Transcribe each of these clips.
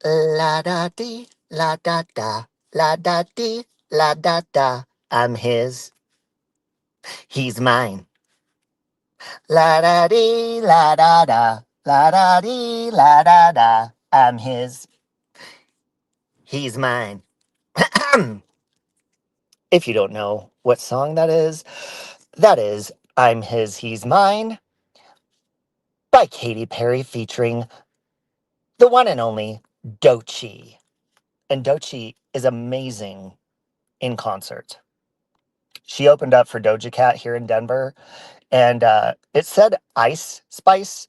La da dee, la da da, la da dee, la da da. I'm his, he's mine. La da dee, la da da, la da dee, la da da. I'm his, he's mine. If you don't know what song that is I'm His, He's Mine by Katy Perry featuring the one and only Doechii. And Doechii is amazing in concert. She opened up for Doja Cat here in Denver, and it said Ice Spice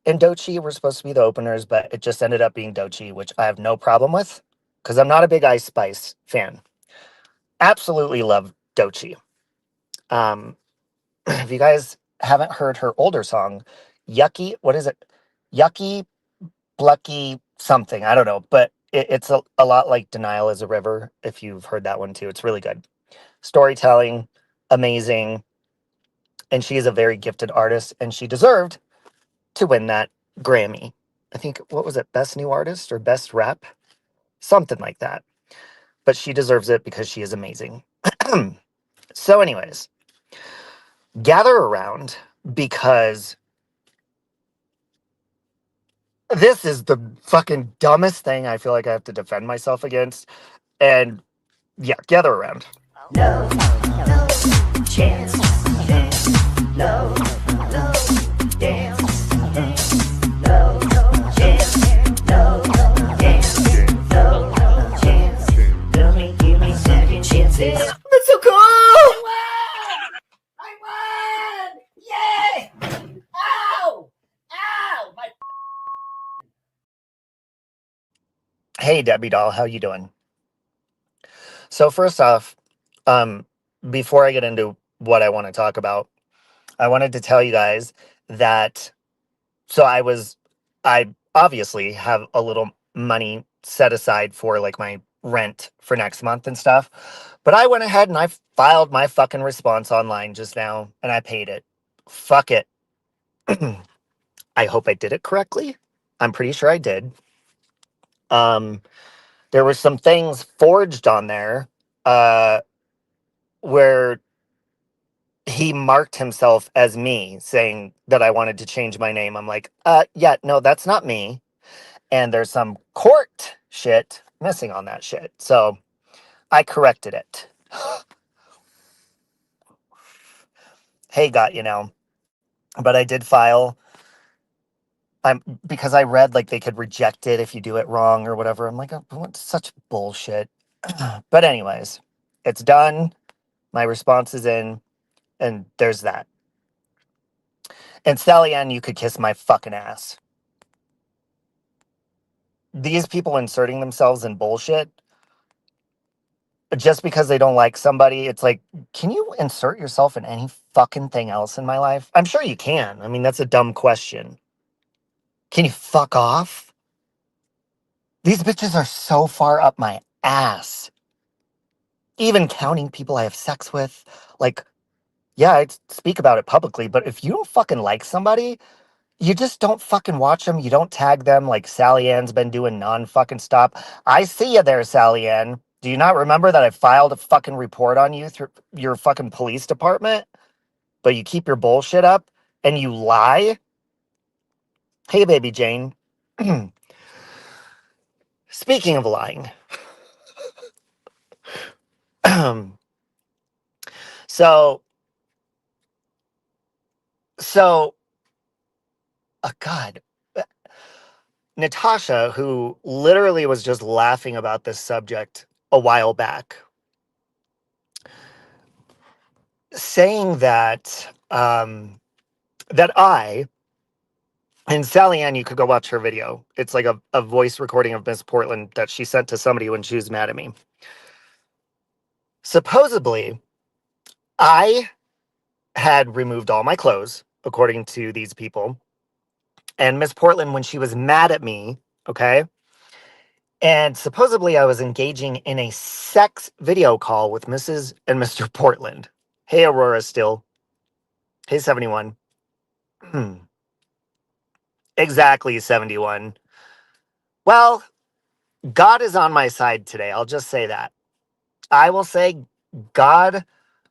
and Doechii were supposed to be the openers, but it just ended up being Doechii, which I have no problem with because I'm not a big Ice Spice fan. Absolutely love Doechii. Um, if you guys haven't heard her older song, Yucky, what is it? Yucky, Blucky, something. I don't know, but it's a lot like Denial is a River, if you've heard that one too. It's really good. Storytelling, amazing. And she is a very gifted artist, and she deserved to win that Grammy. I think, what was it? Best New Artist or Best Rap? Something like that. But she deserves it because she is amazing. So, anyways, gather around because this is the fucking dumbest thing I feel like I have to defend myself against. And yeah, gather around. No, no chance, dance. No, no dance, no chance, no dance, no chance. Give me second chances. That's so cool! I won! Yay! Ow! Ow! My Hey, Debbie doll, how you doing? So first off, um, before I get into what I want to talk about, I wanted to tell you guys that so I obviously have a little money set aside for like my rent for next month and stuff. But I went ahead and I filed my fucking response online just now and I paid it. Fuck it. I hope I did it correctly. I'm pretty sure I did. Um, there were some things forged on there uh, where he marked himself as me, saying that I wanted to change my name. I'm like, yeah, no, that's not me. And there's some court shit missing on that shit. So I corrected it. Hey, got you know. But I did file. I'm because I read like they could reject it if you do it wrong or whatever. I'm like, oh, what such bullshit. But anyways, it's done. My response is in, and there's that. And Salianne, you could kiss my fucking ass. These people inserting themselves in bullshit just because they don't like somebody, it's like, can you insert yourself in any fucking thing else in my life? I'm sure you can. I mean, that's a dumb question. Can you fuck off? These bitches are so far up my ass. Even counting people I have sex with. Like, yeah, I'd speak about it publicly, but if you don't fucking like somebody, you just don't fucking watch them. You don't tag them like Sally Ann's been doing non-fucking stop. I see you there, Sally Ann. Do you not remember that I filed a fucking report on you through your fucking police department? But you keep your bullshit up and you lie? Hey, baby Jane. Speaking of lying. so, so, God. Natasha, who literally was just laughing about this subject a while back, saying that I and Sally Ann, you could go watch her video. It's like a voice recording of Miss Portland that she sent to somebody when she was mad at me. Supposedly, I had removed all my clothes, according to these people. And Miss Portland, when she was mad at me, okay, and supposedly I was engaging in a sex video call with Mrs. and Mr. Portland. Hey, Aurora, still. Hey, 71. Exactly, 71. Well, God is on my side today. I'll just say that. I will say God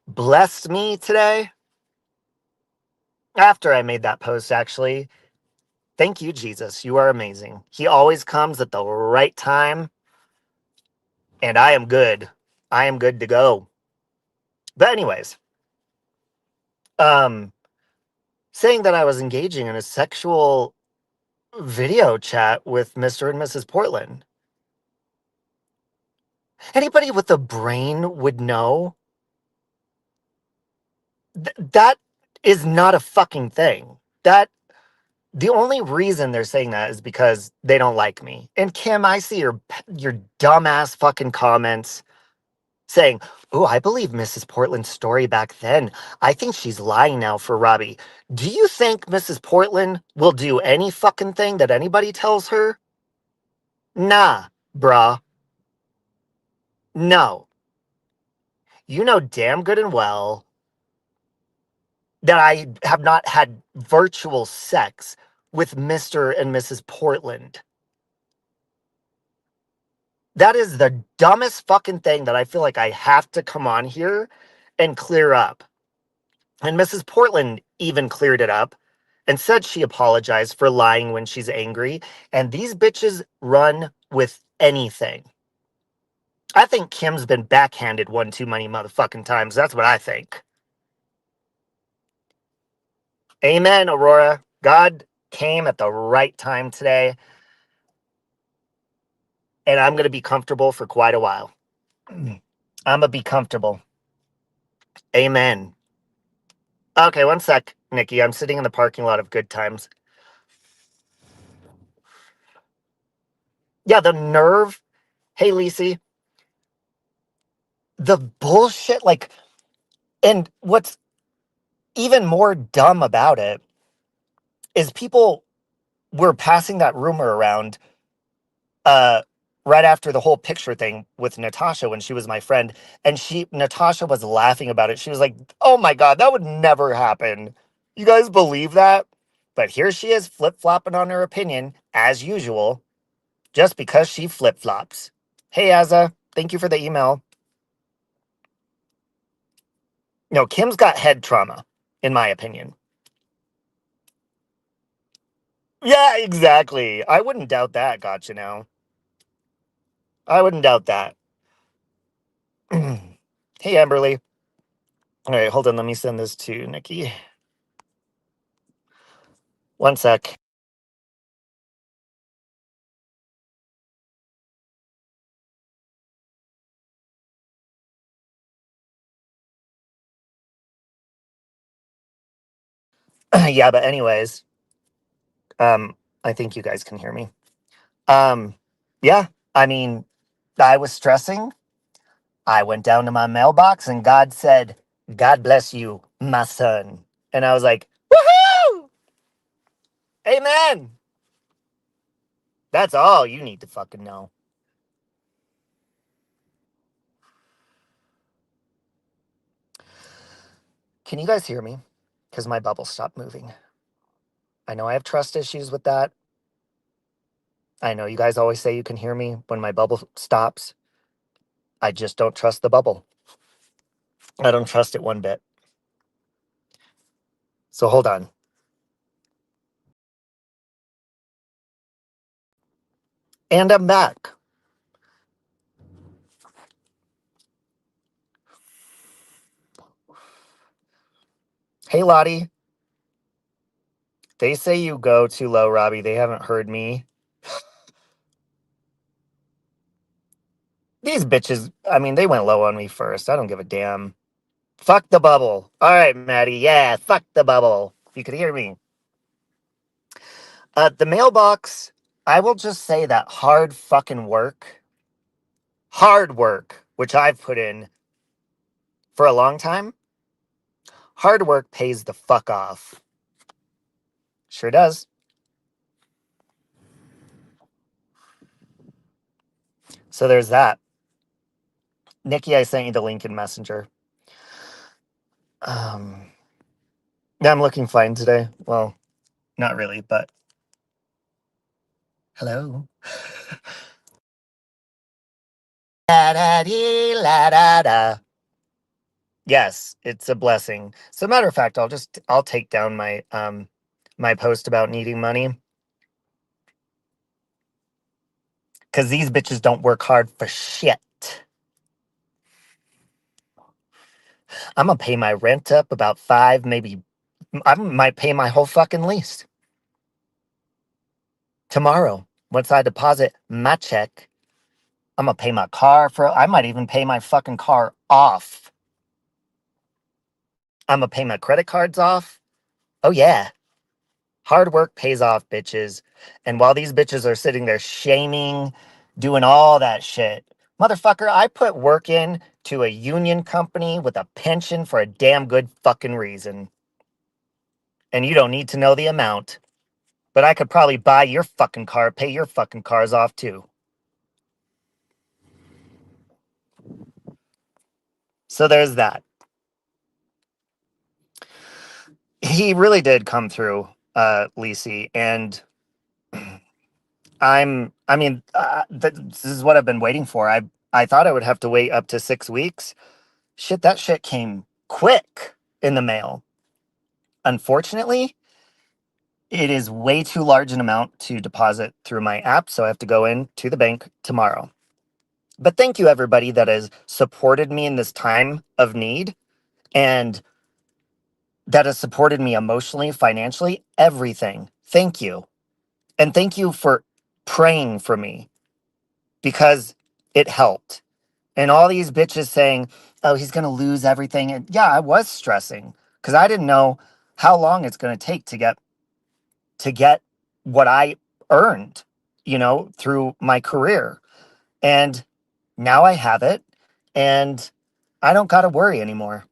blessed me today after I made that post, actually. Thank you, Jesus. You are amazing. He always comes at the right time, and I am good. I am good to go. But anyways, um, saying that I was engaging in a sexual video chat with Mr. and Mrs. Portland. Anybody with a brain would know that is not a fucking thing. That the only reason they're saying that is because they don't like me. And Kim, I see your dumbass fucking comments saying, "Oh, I believe Mrs. Portland's story back then. I think she's lying now for Robbie." Do you think Mrs. Portland will do any fucking thing that anybody tells her? Nah, bruh. No. You know damn good and well that I have not had virtual sex with Mr. and Mrs. Portland. That is the dumbest fucking thing that I feel like I have to come on here and clear up. And Mrs. Portland even cleared it up and said she apologized for lying when she's angry. And these bitches run with anything. I think Kim's been backhanded one too many motherfucking times. That's what I think. Amen, Aurora. God came at the right time today, and I'm going to be comfortable for quite a while. I'm going to be comfortable. Amen. Okay, one sec, Nikki. I'm sitting in the parking lot of Good Times. Yeah, the nerve. Hey, Lisi. The bullshit, like, and what's even more dumb about it is people were passing that rumor around uh right after the whole picture thing with Natasha when she was my friend, and Natasha was laughing about it. She was like, "Oh my god, that would never happen. You guys believe that?" But here she is flip-flopping on her opinion as usual just because she flip-flops. Hey Azza, thank you for the email. No, Kim's got head trauma in my opinion. Yeah, exactly. I wouldn't doubt that, gotcha now. I wouldn't doubt that. Hey, Amberly. All right, hold on. Let me send this to Nikki. One sec. Yeah, but anyways, I think you guys can hear me. Um, yeah, I mean, I was stressing. I went down to my mailbox and God said, "God bless you, my son." And I was like, "Woohoo! Amen." That's all you need to fucking know. Can you guys hear me? Because my bubble stopped moving. I know I have trust issues with that. I know you guys always say you can hear me when my bubble stops. I just don't trust the bubble. I don't trust it one bit. So hold on. And I'm back. Hey, Lottie. They say you go too low, Robbie. They haven't heard me. These bitches, I mean, they went low on me first. I don't give a damn. Fuck the bubble. All right, Maddie. Yeah, fuck the bubble. You could hear me. The mailbox, I will just say that hard work, which I've put in for a long time, hard work pays the fuck off. Sure does. So there's that. Nikki, I sent you the link in Messenger. Yeah, I'm looking fine today. Well, not really, but hello. Da da dee la da da. Yes, it's a blessing. So, matter of fact, I'll take down my post about needing money because these bitches don't work hard for shit. I'm gonna pay my rent up about five, maybe I might pay my whole fucking lease tomorrow. Once I deposit my check, I'm gonna pay my car for. I might even pay my fucking car off. I'm gonna pay my credit cards off. Oh yeah, hard work pays off, bitches. And while these bitches are sitting there shaming, doing all that shit, motherfucker, I put work in to a union company with a pension for a damn good fucking reason. And you don't need to know the amount. But I could probably buy your fucking car, pay your fucking cars off too. So there's that. He really did come through, Lisi, and this is what I've been waiting for. I thought I would have to wait up to 6 weeks. Shit, that shit came quick in the mail. Unfortunately, it is way too large an amount to deposit through my app, so I have to go in to the bank tomorrow. But thank you, everybody that has supported me in this time of need and that has supported me emotionally, financially, everything. Thank you. And thank you for praying for me because it helped. And all these bitches saying, oh, he's going to lose everything. And yeah, I was stressing because I didn't know how long it's going to take to get what I earned, through my career. And now I have it and I don't got to worry anymore.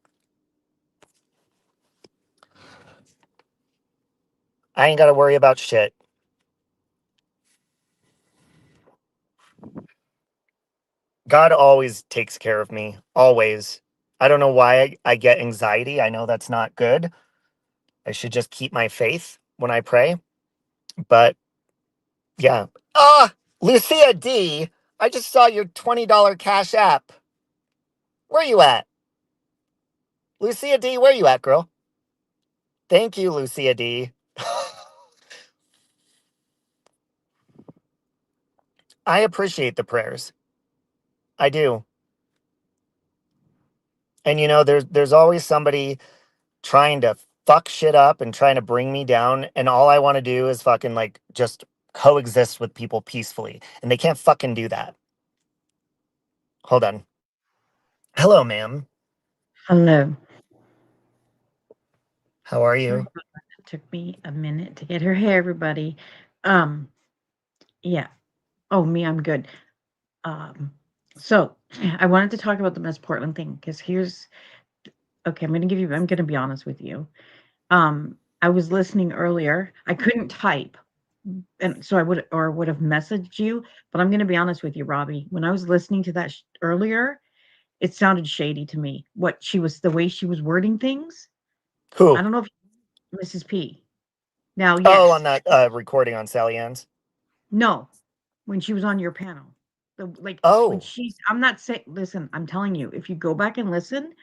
I ain't got to worry about shit. God always takes care of me, always. I don't know why I get anxiety. I know that's not good. I should just keep my faith when I pray. But yeah. Ah, Lucia D, I just saw your $20 Cash App. Where you at? Lucia D, where you at, girl? Thank you, Lucia D. I appreciate the prayers. I do. And there's always somebody trying to fuck shit up and trying to bring me down, and all I want to do is fucking like just coexist with people peacefully, and they can't fucking do that. Hold on. Hello, ma'am. Hello. How are Sorry you? about that. It took me a minute to get her. Hey, everybody. Um, yeah. Oh, me, I'm good. Um, so I wanted to talk about the Miss Portland thing because here's okay. I'm gonna be honest with you. I was listening earlier. I couldn't type, and so I would have messaged you. But I'm gonna be honest with you, Robbie. When I was listening to that earlier, it sounded shady to me. The way she was wording things. I Who? don't know if Mrs. P. Now, Oh, on yes, that recording on Salianne's. no, when she was on your panel. When Oh, she's I'm not saying listen, I'm telling you, if you go back and listen,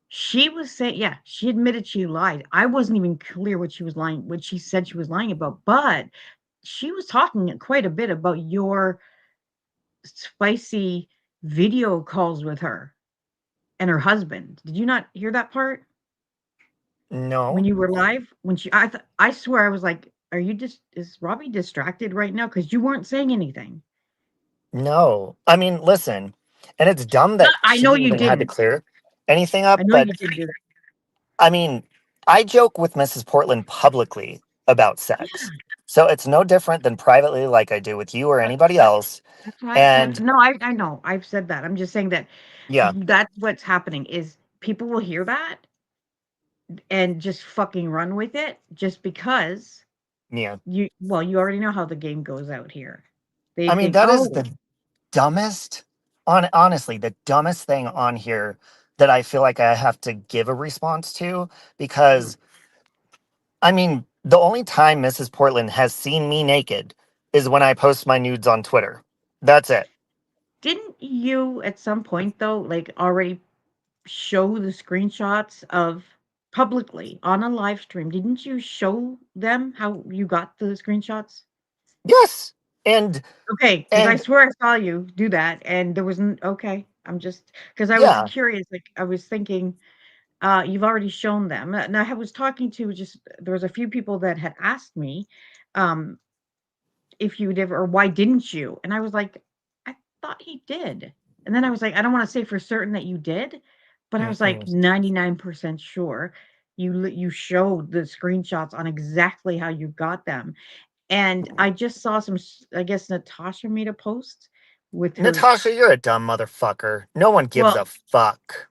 she was saying yeah, she admitted she lied. I wasn't even clear what she said she was lying about, but she was talking quite a bit about your spicy video calls with her and her husband. Did you not hear that part? When no, you were live? I swear I was like, "Are you just is Robbie distracted right now?" Because you weren't saying anything. no. I mean, listen, and it's dumb that I she know you even had to didn't. clear anything up, I know but you didn't do that. I mean, I joke with Mrs. Portland publicly about sex. Yeah, So it's no different than privately like I do with you or that anybody that else. that's right. That's And no, I know. I've said that. I'm just saying that yeah, that's what's happening is people will hear that and just fucking run with it just because yeah. you already know how the game goes out here. They I mean, think, that is "Oh, the dumbest, honestly, the dumbest thing on here that I feel like I have to give a response to because, I mean, the only time Mrs. Portland has seen me naked is when I post my nudes on Twitter. That's it. Didn't you at some point though, like already show the screenshots of publicly on a live stream? Didn't you show them how you got the screenshots? Yes. And Okay, because I and swear I saw you do that, and there wasn't okay. I'm just because I was yeah, curious. Like I was thinking, you've already shown them. And I was talking to just there was a few people that had asked me, um, if you'd ever or why didn't you? And I was like, I thought he did. And then I was like, I don't want to say for certain that you did, but I was like mm-mm. 99% sure you showed the screenshots on exactly how you got them. And I just saw I guess Natasha made a post with her Natasha, you're a dumb motherfucker. No one gives well, a fuck.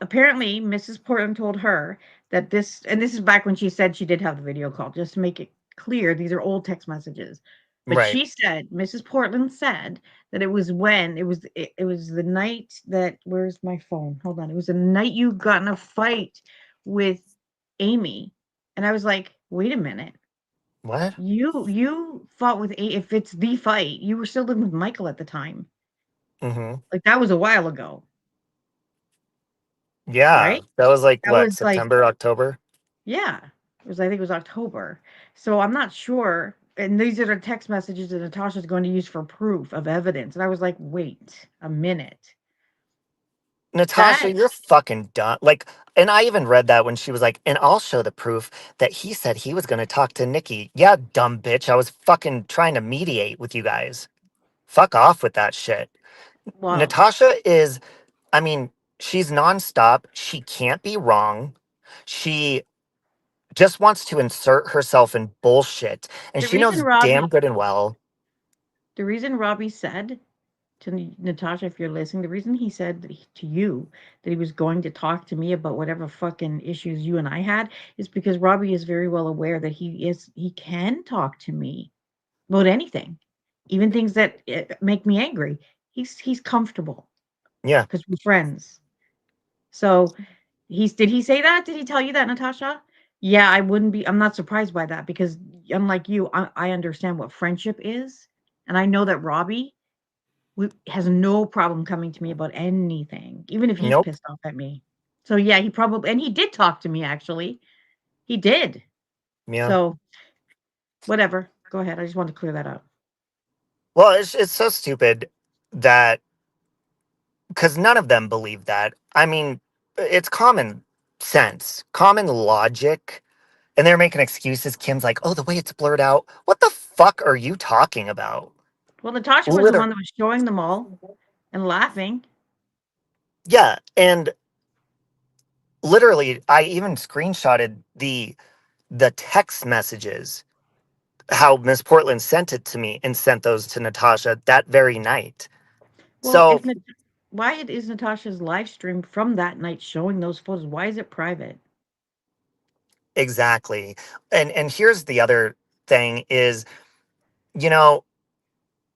apparently Mrs. Portland told her that this is back when she said she did have the video call, just to make it clear, these are old text messages. But Right. she said, Mrs. Portland said that it was when it was the night that where's my phone? Hold on. It was the night you got in a fight with Amy. And I was like, wait a minute. What? You fought with if it's the fight, you were still living with Michael at the time. Mm-hmm. Like that was a while ago, Yeah. right? That was like That what, was like September, October? yeah. It was I think it was October. So I'm not sure. And these are the text messages that Natasha's going to use for proof of evidence. And I was like, wait a minute. Natasha, That you're fucking dumb. Like, and I even read that when she was like, and I'll show the proof that he said he was going to talk to Nikki. Yeah, dumb bitch. I was fucking trying to mediate with you guys. Fuck off with that shit. well, Natasha is, I mean, she's nonstop. She can't be wrong. She just wants to insert herself in bullshit. And the she reason knows damn Robbie good and well. the reason Robbie said to Natasha, if you're listening, the reason he said to you that he was going to talk to me about whatever fucking issues you and I had is because Robbie is very well aware that he can talk to me about anything, even things that make me angry. He's comfortable Yeah. because we're friends. So did he say that? Did he tell you that, Natasha? Yeah, I wouldn't be. I'm not surprised by that because unlike you, I understand what friendship is, and I know that Robbie has no problem coming to me about anything, even if he's Nope. pissed off at me. So yeah, he probably and he did talk to me actually. He did. Yeah. So whatever. Go ahead. I just wanted to clear that up. Well, it's so stupid that because none of them believe that. I mean, it's common sense, common logic, and they're making excuses. Kim's like, "Oh, the way it's blurred out. What the fuck are you talking about?" Well, Natasha was the Literally, one that was showing them all and laughing. yeah, and literally, I even screenshotted the text messages how Miss Portland sent it to me and sent those to Natasha that very night. Well, So if why is Natasha's live stream from that night showing those photos? Why is it private? exactly, and here's the other thing is, you know,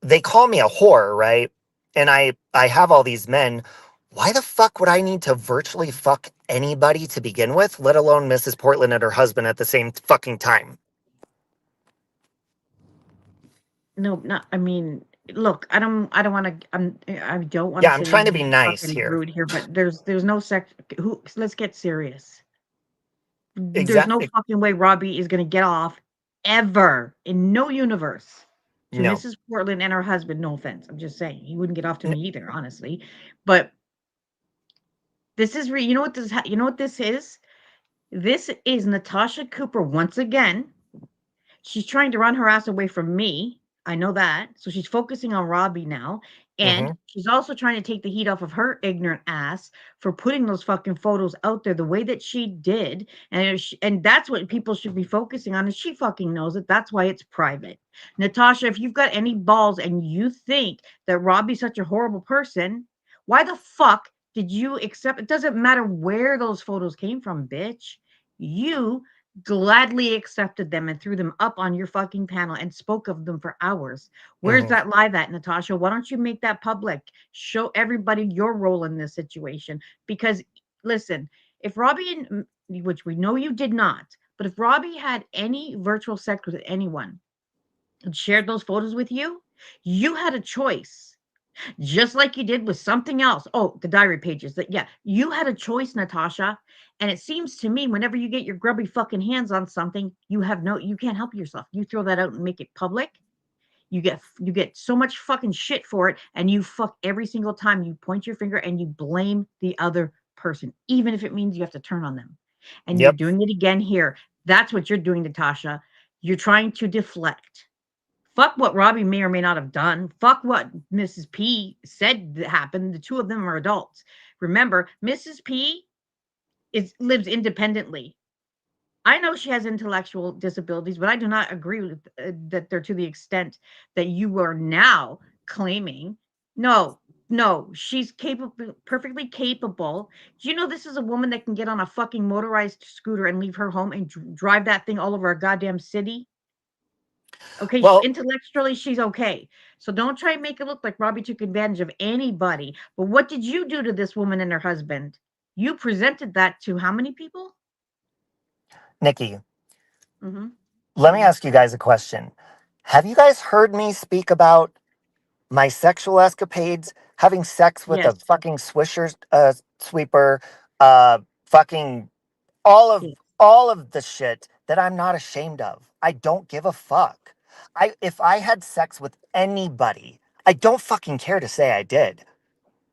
they call me a whore, right? And I have all these men. Why the fuck would I need to virtually fuck anybody to begin with, let alone Mrs. Portland and her husband at the same fucking time? No, not. I mean, look, I don't want to. I don't want to Yeah, I'm say trying to be anything nice fucking here. rude here, but there's no sex. Who? Let's get serious. There's no Exactly. fucking way Robbie is gonna get off ever in no universe to No. Mrs. Portland and her husband. No offense, I'm just saying he wouldn't get off to me either, honestly. But this is you know what you know what this is. This is Natasha Cooper once again. She's trying to run her ass away from me. I know that. So she's focusing on Robbie now. Mm-hmm. And she's also trying to take the heat off of her ignorant ass for putting those fucking photos out there the way that she did. And that's what people should be focusing on. And she fucking knows it. That's why it's private. Natasha, if you've got any balls and you think that Robbie's such a horrible person, why the fuck did you accept? It doesn't matter where those photos came from, bitch. You gladly accepted them and threw them up on your fucking panel and spoke of them for hours. Where's Mm-hmm. that live at, Natasha? Why don't you make that public? Show everybody your role in this situation. Because listen, if Robbie which we know you did not, but if Robbie had any virtual sex with anyone and shared those photos with you, you had a choice. just like you did with something else. Oh, the diary pages. That yeah, you had a choice, Natasha. And it seems to me, whenever you get your grubby fucking hands on something, you can't help yourself. You throw that out and make it public. You get so much fucking shit for it, and you fuck every single time you point your finger and you blame the other person, even if it means you have to turn on them. And you're Yep. doing it again here. That's what you're doing, Natasha. You're trying to deflect. Fuck what Robbie may or may not have done. Fuck what Mrs. P said that happened. The two of them are adults. Remember, Mrs. P is lives independently. I know she has intellectual disabilities, but I do not agree with that they're to the extent that you are now claiming. No, no, she's capable, perfectly capable. Do you know this is a woman that can get on a fucking motorized scooter and leave her home and drive that thing all over our goddamn city? Okay, Well, intellectually, she's okay. So don't try and make it look like Robbie took advantage of anybody. But what did you do to this woman and her husband? You presented that to how many people? Nikki, Mm-hmm. let me ask you guys a question. Have you guys heard me speak about my sexual escapades, having sex with a Yes. fucking swisher sweeper, fucking Yes. all of the shit that I'm not ashamed of. I don't give a fuck. If I had sex with anybody, I don't fucking care to say I did.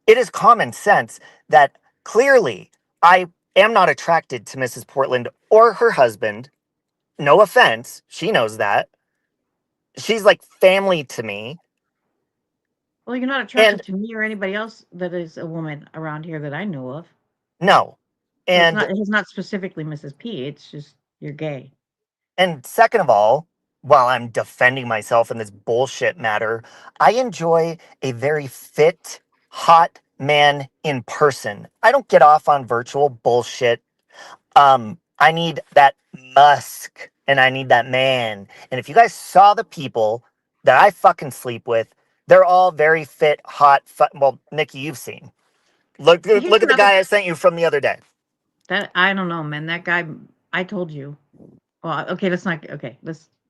It is common sense that clearly I am not attracted to Mrs. Portland or her husband. No offense, she knows that. She's like family to me. Well, you're not And attracted to me or anybody else that is a woman around here that I know of. no. So And it's not specifically Mrs. P. It's just you're gay. second of all, while I'm defending myself in this bullshit matter, I enjoy a very fit, hot man in person. I don't get off on virtual bullshit. I need that musk and I need that man. And if you guys saw the people that I fucking sleep with, they're all very fit, hot. Well, Nikki, you've seen. Here's Look at the another guy I sent you from the other day. that I don't know, man. That guy, I told you. Well, okay, let's not. Okay,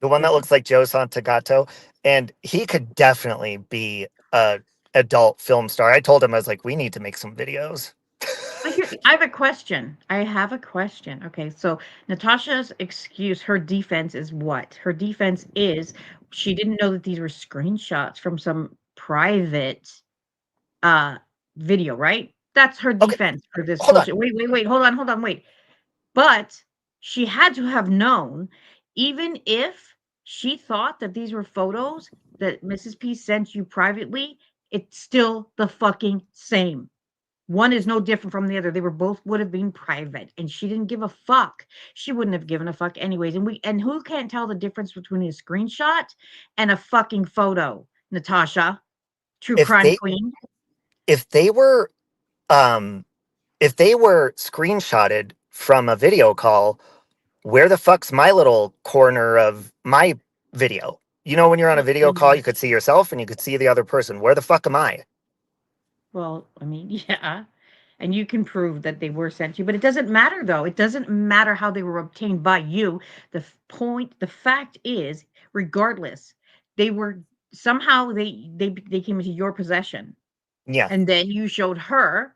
The one that listen. looks like Joe Santagato, and he could definitely be a adult film star. I told him I was like, we need to make some videos. I have a question. I have a question. Okay, so Natasha's excuse, her defense is what? Her defense is she didn't know that these were screenshots from some private uh video, right? That's her Okay, defense for this hold on. bullshit. Wait, hold on, wait. But she had to have known, even if she thought that these were photos that Mrs. P sent you privately, it's still the fucking same. One is no different from the other. They were both would have been private, and she didn't give a fuck. She wouldn't have given a fuck anyways. And who can't tell the difference between a screenshot and a fucking photo? Natasha, true If crime they queen. if they were um if they were screenshotted from a video call, where the fuck's my little corner of my video? You know, when you're on a Well, video call, you could see yourself and you could see the other person. Where the fuck am I? I mean, yeah. And you can prove that they were sent to you, but it doesn't matter though. It doesn't matter how they were obtained by you. The fact is, regardless, they were somehow they came into your possession. Yeah. And then you showed her.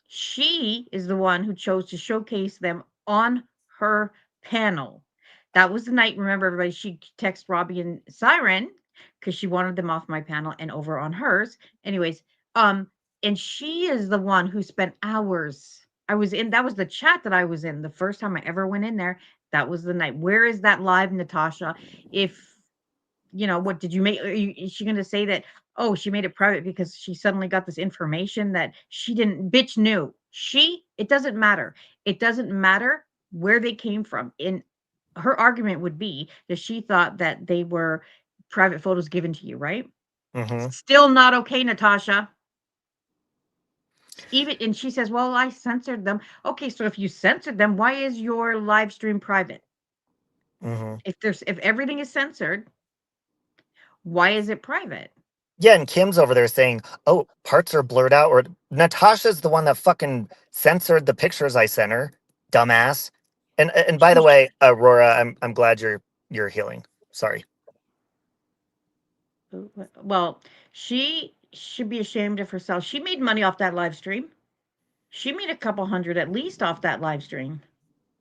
She is the one who chose to showcase them on her panel. That was the night, remember everybody, she texted Robbie and Siren because she wanted them off my panel and over on hers. Anyways, um, and she is the one who spent hours. I was in that was the chat that I was in the first time I ever went in there. That was the night. Where is that live, Natasha? If what did you make? Is she going to say that, oh, she made it private because she suddenly got this information that she didn't, bitch knew. It doesn't matter. It doesn't matter where they came from. In her argument would be that she thought that they were private photos given to you, right? Mm-hmm. Still not okay, Natasha. Even and she says, "Well, I censored them." Okay, so if you censored them, why is your live stream private? Mm-hmm. If everything is censored, why is it private? Yeah, and Kim's over there saying, "Oh, parts are blurred out." Or Natasha's the one that fucking censored the pictures I sent her, dumbass. And by the She way, Aurora, I'm glad you're healing. Sorry. Well, she should be ashamed of herself. She made money off that live stream. She made a couple hundred at least off that live stream.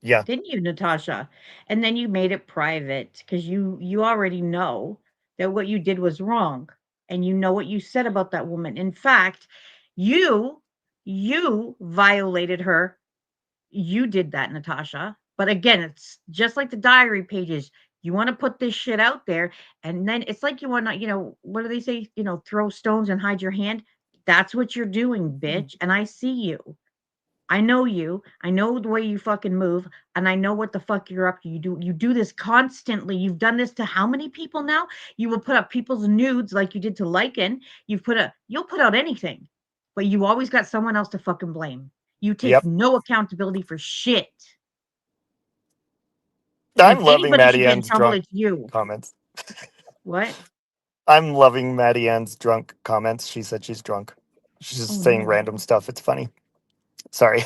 Yeah. Didn't you, Natasha? And then you made it private because you already know that what you did was wrong. And you know what you said about that woman. In fact, you you violated her. You did that, Natasha. But again, it's just like the diary pages. You want to put this shit out there, and then it's like you want to, what do they say? Throw stones and hide your hand. That's what you're doing, bitch. And I see you. I know you. I know the way you fucking move, and I know what the fuck you're up to. You do this constantly. You've done this to how many people now? You will put up people's nudes like you did to Lycan. You'll put out anything, but you always got someone else to fucking blame. You take Yep. no accountability for shit. And if I'm loving anybody should Maddie get in Ann's trouble, drunk it's you. comments. What? I'm loving Maddie Ann's drunk comments. She said she's drunk. She's Oh just saying no. random stuff. It's funny. Sorry.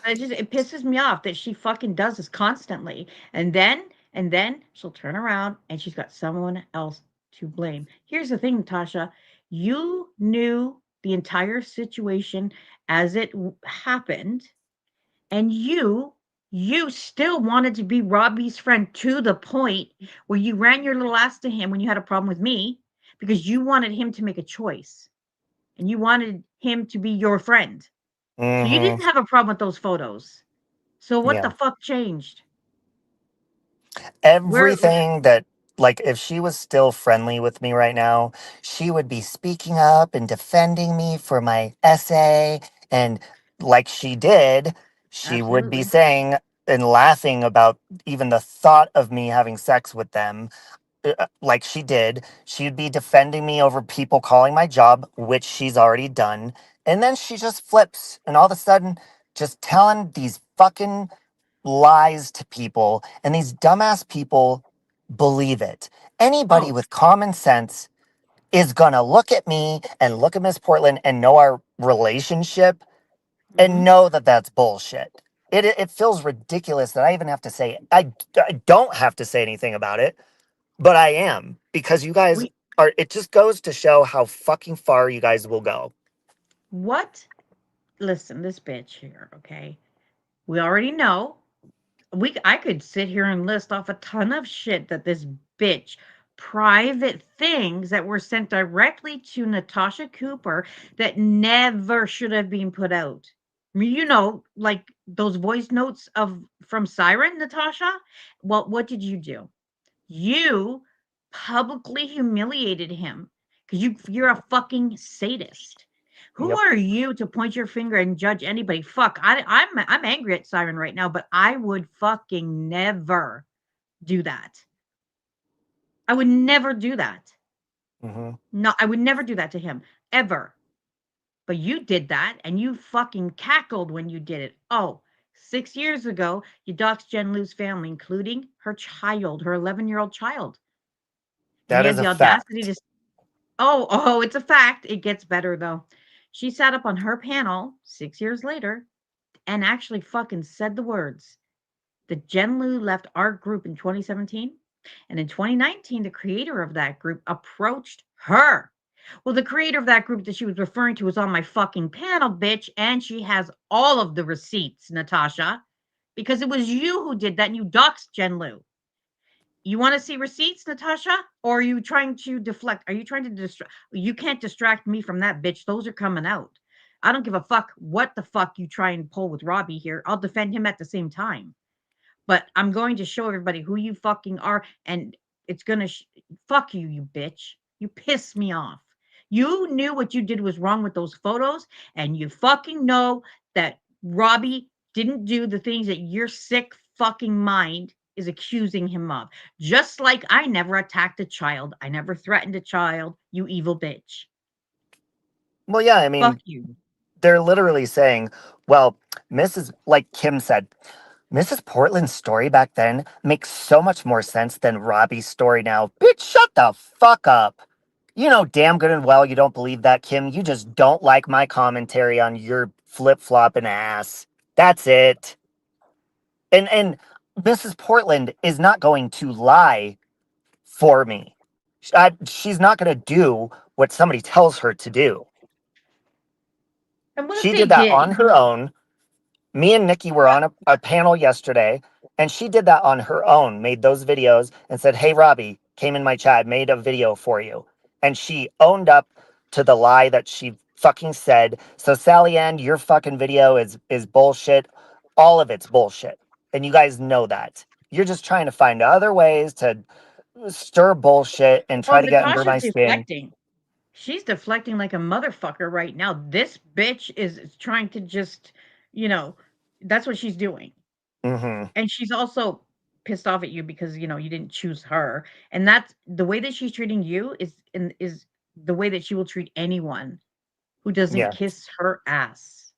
It pisses me off that she fucking does this constantly. And then she'll turn around and she's got someone else to blame. Here's the thing, Tasha. You knew the entire situation as it happened, and you still wanted to be Robbie's friend to the point where you ran your little ass to him when you had a problem with me because you wanted him to make a choice and you wanted him to be your friend. So you Mm-hmm. didn't have a problem with those photos. So what Yeah. the fuck changed? Where Everything that, like, if she was still friendly with me right now, she would be speaking up and defending me for my essay. And like she did, she would be absolutely. saying and laughing about even the thought of me having sex with them. Like she did, she'd be defending me over people calling my job, which she's already done. And then she just flips and all of a sudden just telling these fucking lies to people, and these dumbass people believe it. Anybody Oh, with common sense is gonna look at me and look at Miss Portland and know our relationship and mhm. know that that's bullshit. It feels ridiculous that I even have to say I don't have to say anything about it, but I am because you guys We are. It just goes to show how fucking far you guys will go. what? Listen, this bitch here, okay? We already know. I could sit here and list off a ton of shit that this bitch private things that were sent directly to Natasha Cooper that never should have been put out. I mean, like those voice notes of from Siren, Natasha. Well, what did you do? You publicly humiliated him because you're a fucking sadist. Who Yep. are you to point your finger and judge anybody? Fuck, I'm angry at Siren right now, but I would fucking never do that. I would never do that. Hmm. No, I would never do that to him ever. But you did that, and you fucking cackled when you did it. Oh, 6 years ago, you doxed Jen Lou's family, including her child, her 11-year-old child. And That he is has a the audacity fact. to oh, it's a fact. It gets better though. She sat up on her panel 6 years later and actually fucking said the words that Jen Lu left our group in 2017. And in 2019, the creator of that group approached her. Well, the creator of that group that she was referring to was on my fucking panel, bitch. And she has all of the receipts, Natasha, because it was you who did that and you doxed Jen Lu. You want to see receipts, Natasha? Or are you trying to deflect? Are you trying to distract? You can't distract me from that, bitch. Those are coming out. I don't give a fuck what the fuck you try and pull with Robbie here. I'll defend him at the same time. But I'm going to show everybody who you fucking are, and it's gonna fuck you, you bitch. You piss me off. You knew what you did was wrong with those photos, and you fucking know that Robbie didn't do the things that your sick fucking mind is accusing him of. Just like I never attacked a child, I never threatened a child, you evil bitch. Well, yeah, I Fuck mean, you. they're literally saying, well, Mrs. Like Kim said, Mrs. Portland's story back then makes so much more sense than Robbie's story now. Bitch, shut the fuck up. You know damn good and well you don't believe that, Kim. You just don't like my commentary on your flip flopping ass. That's it. And Mrs. Portland is not going to lie for me. She's not going to do what somebody tells her to do. And what if She they did that did? on her own. Me and Nikki were on a panel yesterday, and she did that on her own, made those videos and said, "Hey, Robbie, came in my chat, made a video for you." And she owned up to the lie that she fucking said. So, Salianne, your fucking video is bullshit. All of it's bullshit. And you guys know that. You're just trying to find other ways to stir bullshit and Oh, try to get under Natasha's my skin. deflecting. She's deflecting like a motherfucker right now. This bitch is trying to just, you know, that's what she's doing. Mm-hmm. And she's also pissed off at you because, you didn't choose her. And that's the way that she's treating you is the way that she will treat anyone who doesn't Yeah. kiss her ass.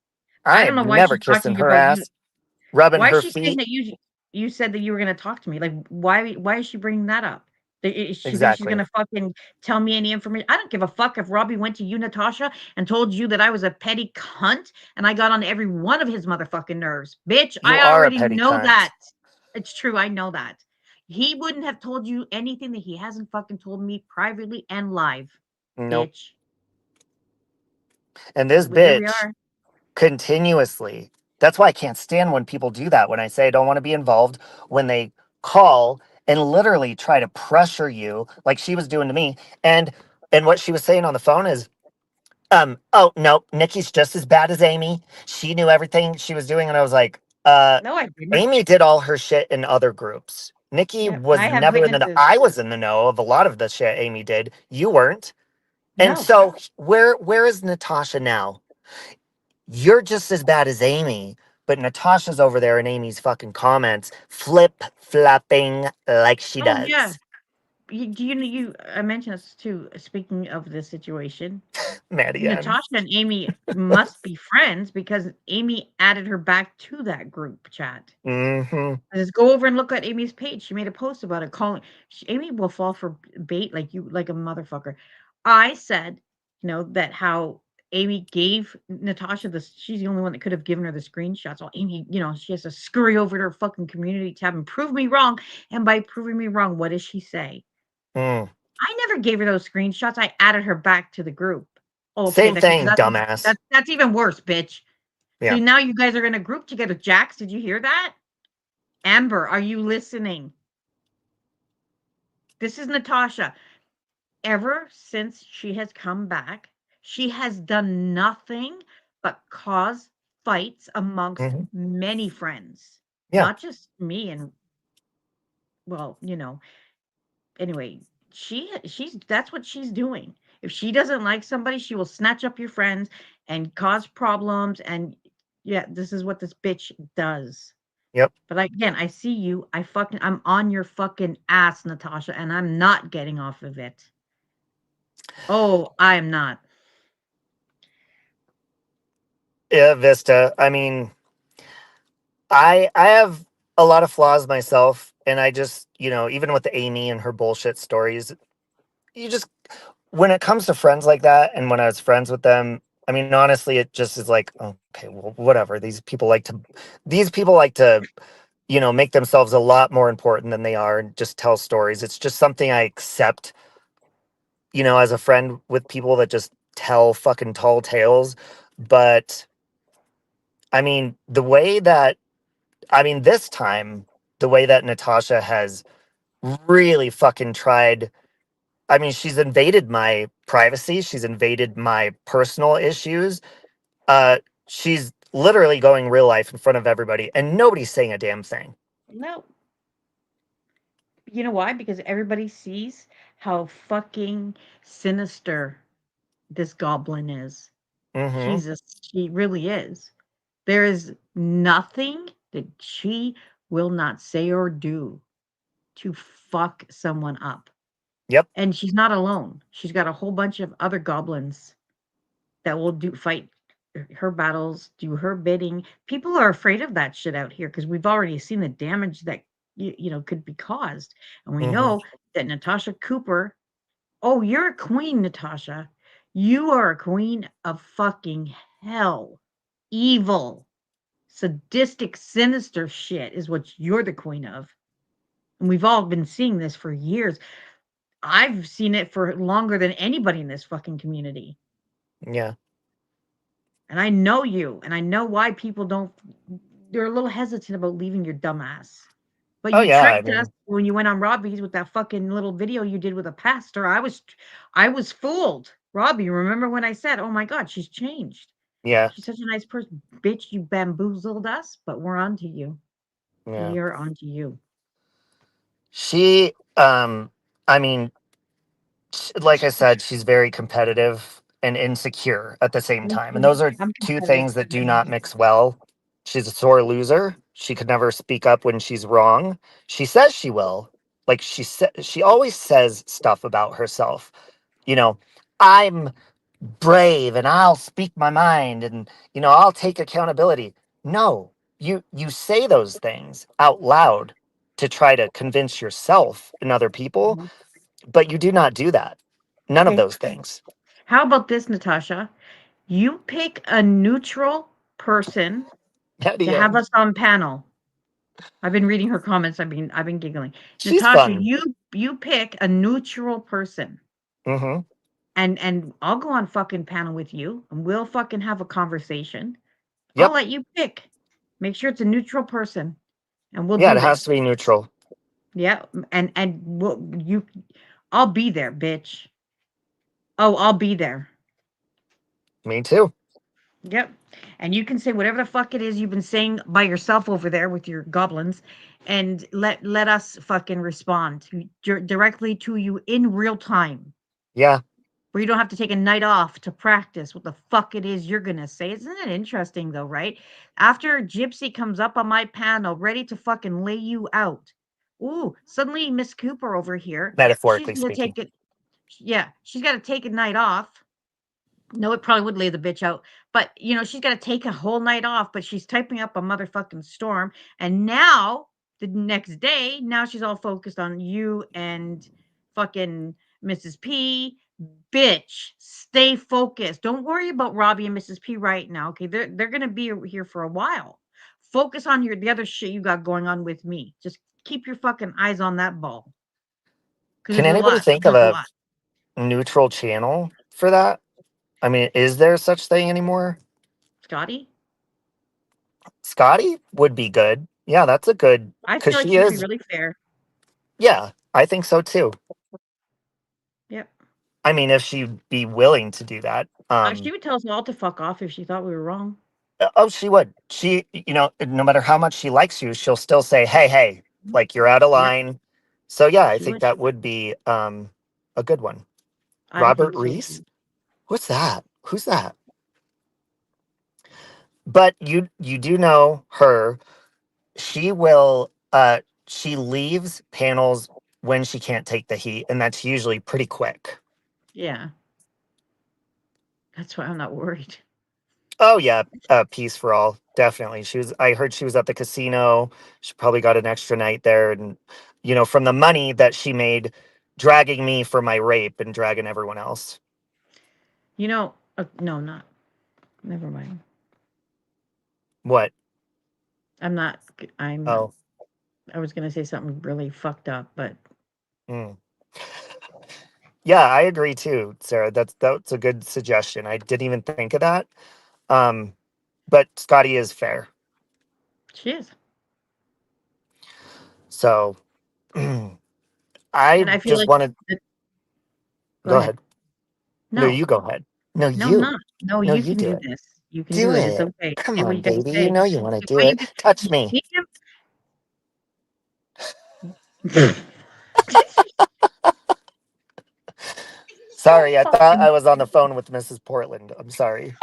I I don't know am why never she's kissing talking her about you. ass, rubbing Why is her she saying feet. that you said that you were gonna talk to me? Like, why is she bringing that up? She thinks she's Exactly. gonna fucking tell me any information. I don't give a fuck if Robbie went to you, Natasha, and told you that I was a petty cunt and I got on every one of his motherfucking nerves. Bitch, You I are a already petty know cunt. that. It's true, I know that. He wouldn't have told you anything that he hasn't fucking told me privately and live, Nope. bitch. And this Here we bitch are. continuously. That's why I can't stand when people do that. When I say I don't want to be involved, when they call and literally try to pressure you like she was doing to me. And what she was saying on the phone is, oh no, Nikki's just as bad as Amy. She knew everything she was doing, and I was like, No, I didn't. Amy did all her shit in other groups. Nikki Yeah, was I have never in the know. witnesses. I was in the know of a lot of the shit Amy did. You weren't. And No. so where is Natasha now? You're just as bad as Amy, but Natasha's over there in Amy's fucking comments, flip flopping like she Oh yeah. does. Do you know I mentioned this too, speaking of this situation. Maddie M. Natasha and Amy must be friends because Amy added her back to that group chat. Mm-hmm. Just go over and look at Amy's page. She made a post about it calling Amy will fall for bait like a motherfucker. I said, that how Amy gave Natasha this she's the only one that could have given her the screenshots. Well, Amy, she has to scurry over to her fucking community tab and prove me wrong. And by proving me wrong, what does she say? Mm. I never gave her those screenshots. I added her back to the group. Okay, Same that's thing, dumbass. that's even worse, bitch. So Yeah. now you guys are in a group together. Jax, did you hear that? Amber, are you listening? This is Natasha. Ever since she has come back, she has done nothing but cause fights amongst Hmm. many friends, Yeah. not just me and well, anyway, she's that's what she's doing. If she doesn't like somebody, she will snatch up your friends and cause problems and yeah, this is what this bitch does. Yep. But again, I see you. I'm on your fucking ass, Natasha, and I'm not getting off of it. Oh, I am not. Yeah, Vista. I mean, I have a lot of flaws myself, and I just, even with the Amy and her bullshit stories, you just when it comes to friends like that, and when I was friends with them, I mean, honestly, it just is like, okay, well, whatever. These people like to, make themselves a lot more important than they are and just tell stories. It's just something I accept, as a friend with people that just tell fucking tall tales. But I mean, this time, the way that Natasha has really fucking tried. I mean, she's invaded my privacy. She's invaded my personal issues. Uh, she's literally going real life in front of everybody, and nobody's saying a damn thing. No. You know why? Because everybody sees how fucking sinister this goblin is. Mm-hmm. Jesus, she really is. There is nothing that she will not say or do to fuck someone up. Yep. And she's not alone. She's got a whole bunch of other goblins that will fight her battles, do her bidding. People are afraid of that shit out here because we've already seen the damage that could be caused. And we Mm-hmm. know that Natasha Cooper, oh, you're a queen, Natasha. You are a queen of fucking hell. Evil, sadistic, sinister shit is what you're the queen of. And we've all been seeing this for years. I've seen it for longer than anybody in this fucking community. Yeah. And I know you, and I know why people don't they're a little hesitant about leaving your dumb ass. But Oh you yeah. I tricked us mean, when you went on Robbie's with that fucking little video you did with a pastor. I was fooled. Robbie, remember when I said, "Oh my god, she's changed. yeah, She's such a nice person." Bitch, you bamboozled us, but we're on to you. yeah. We are on to you. She, I mean, like I said, she's very competitive and insecure at the same Me time. And too. those are I'm two competitive things that too. do not mix well. She's a sore loser. She could never speak up when she's wrong. She says she will. Like she always says stuff about herself. You know, I'm brave and I'll speak my mind and I'll take accountability. No, you say those things out loud to try to convince yourself and other people, Mhm. but you do not do that. None of Okay. those things. How about this, Natasha? You pick a neutral person At to the have end, us on panel. I've been reading her comments. I've been giggling. she's Natasha, fun. you pick a neutral person, Hmm. and I'll go on fucking panel with you, and we'll fucking have a conversation. I'll Yep. let you pick. Make sure it's a neutral person, and we'll Yeah, do it has this. to be neutral. Yeah, and I'll be there, bitch. Oh, I'll be there. Me too. Yep. And you can say whatever the fuck it is you've been saying by yourself over there with your goblins, and let us fucking respond directly to you in real time, Yeah. where you don't have to take a night off to practice what the fuck it is you're gonna say. Isn't it interesting though, right? After Gypsy comes up on my panel ready to fucking lay you out, ooh, suddenly Miss Cooper over here, she's Metaphorically gonna speaking. take it. Yeah, she's got to take a night off. No, it probably would lay the bitch out. But, she's got to take a whole night off, but she's typing up a motherfucking storm. And now, the next day, now she's all focused on you and fucking Mrs. P. Bitch, stay focused. Don't worry about Robbie and Mrs. P right now. Okay. They're gonna be here for a while. Focus on the other shit you got going on with me. Just keep your fucking eyes on that ball. Because Can there's a anybody lot. think of There's a a lot. neutral channel for that? I mean, is there such thing anymore? Scotty? Scotty would be good. Yeah, that's a good, I because feel like she she'd be is. really fair. Yeah, I think so too. Yep. I mean, if she'd be willing to do that. She would tell us all to fuck off if she thought we were wrong. Oh, she would. She, no matter how much she likes you, she'll still say, "Hey, hey, like you're out of Yep, line." So yeah, I she think would. that would be a good one. I Robert think so Reese? too. What's that? Who's that? But you do know her. She will she leaves panels when she can't take the heat, and that's usually pretty quick. Yeah, that's why I'm not worried. Oh yeah, peace for all. Definitely. I heard she was at the casino. She probably got an extra night there, and from the money that she made dragging me for my rape and dragging everyone else. No, not. Never mind. What? I'm not. I'm. Oh. I was gonna say something really fucked up, but Mm. Yeah, I agree too, Sarah. That's a good suggestion. I didn't even think of that. Um, but Scotty is fair. she is. So I And I feel just like. wanted Go go ahead. ahead. No, No, you go ahead. No, no, I'm you. not. No, No, you you can do do it. this. You can Do do it. It's it. okay. Come Say what on, you got to baby. You say. know you want to Say do what it. Touch me. you so Sorry, I thought fucking. I was on the phone with Mrs. Portland. I'm sorry.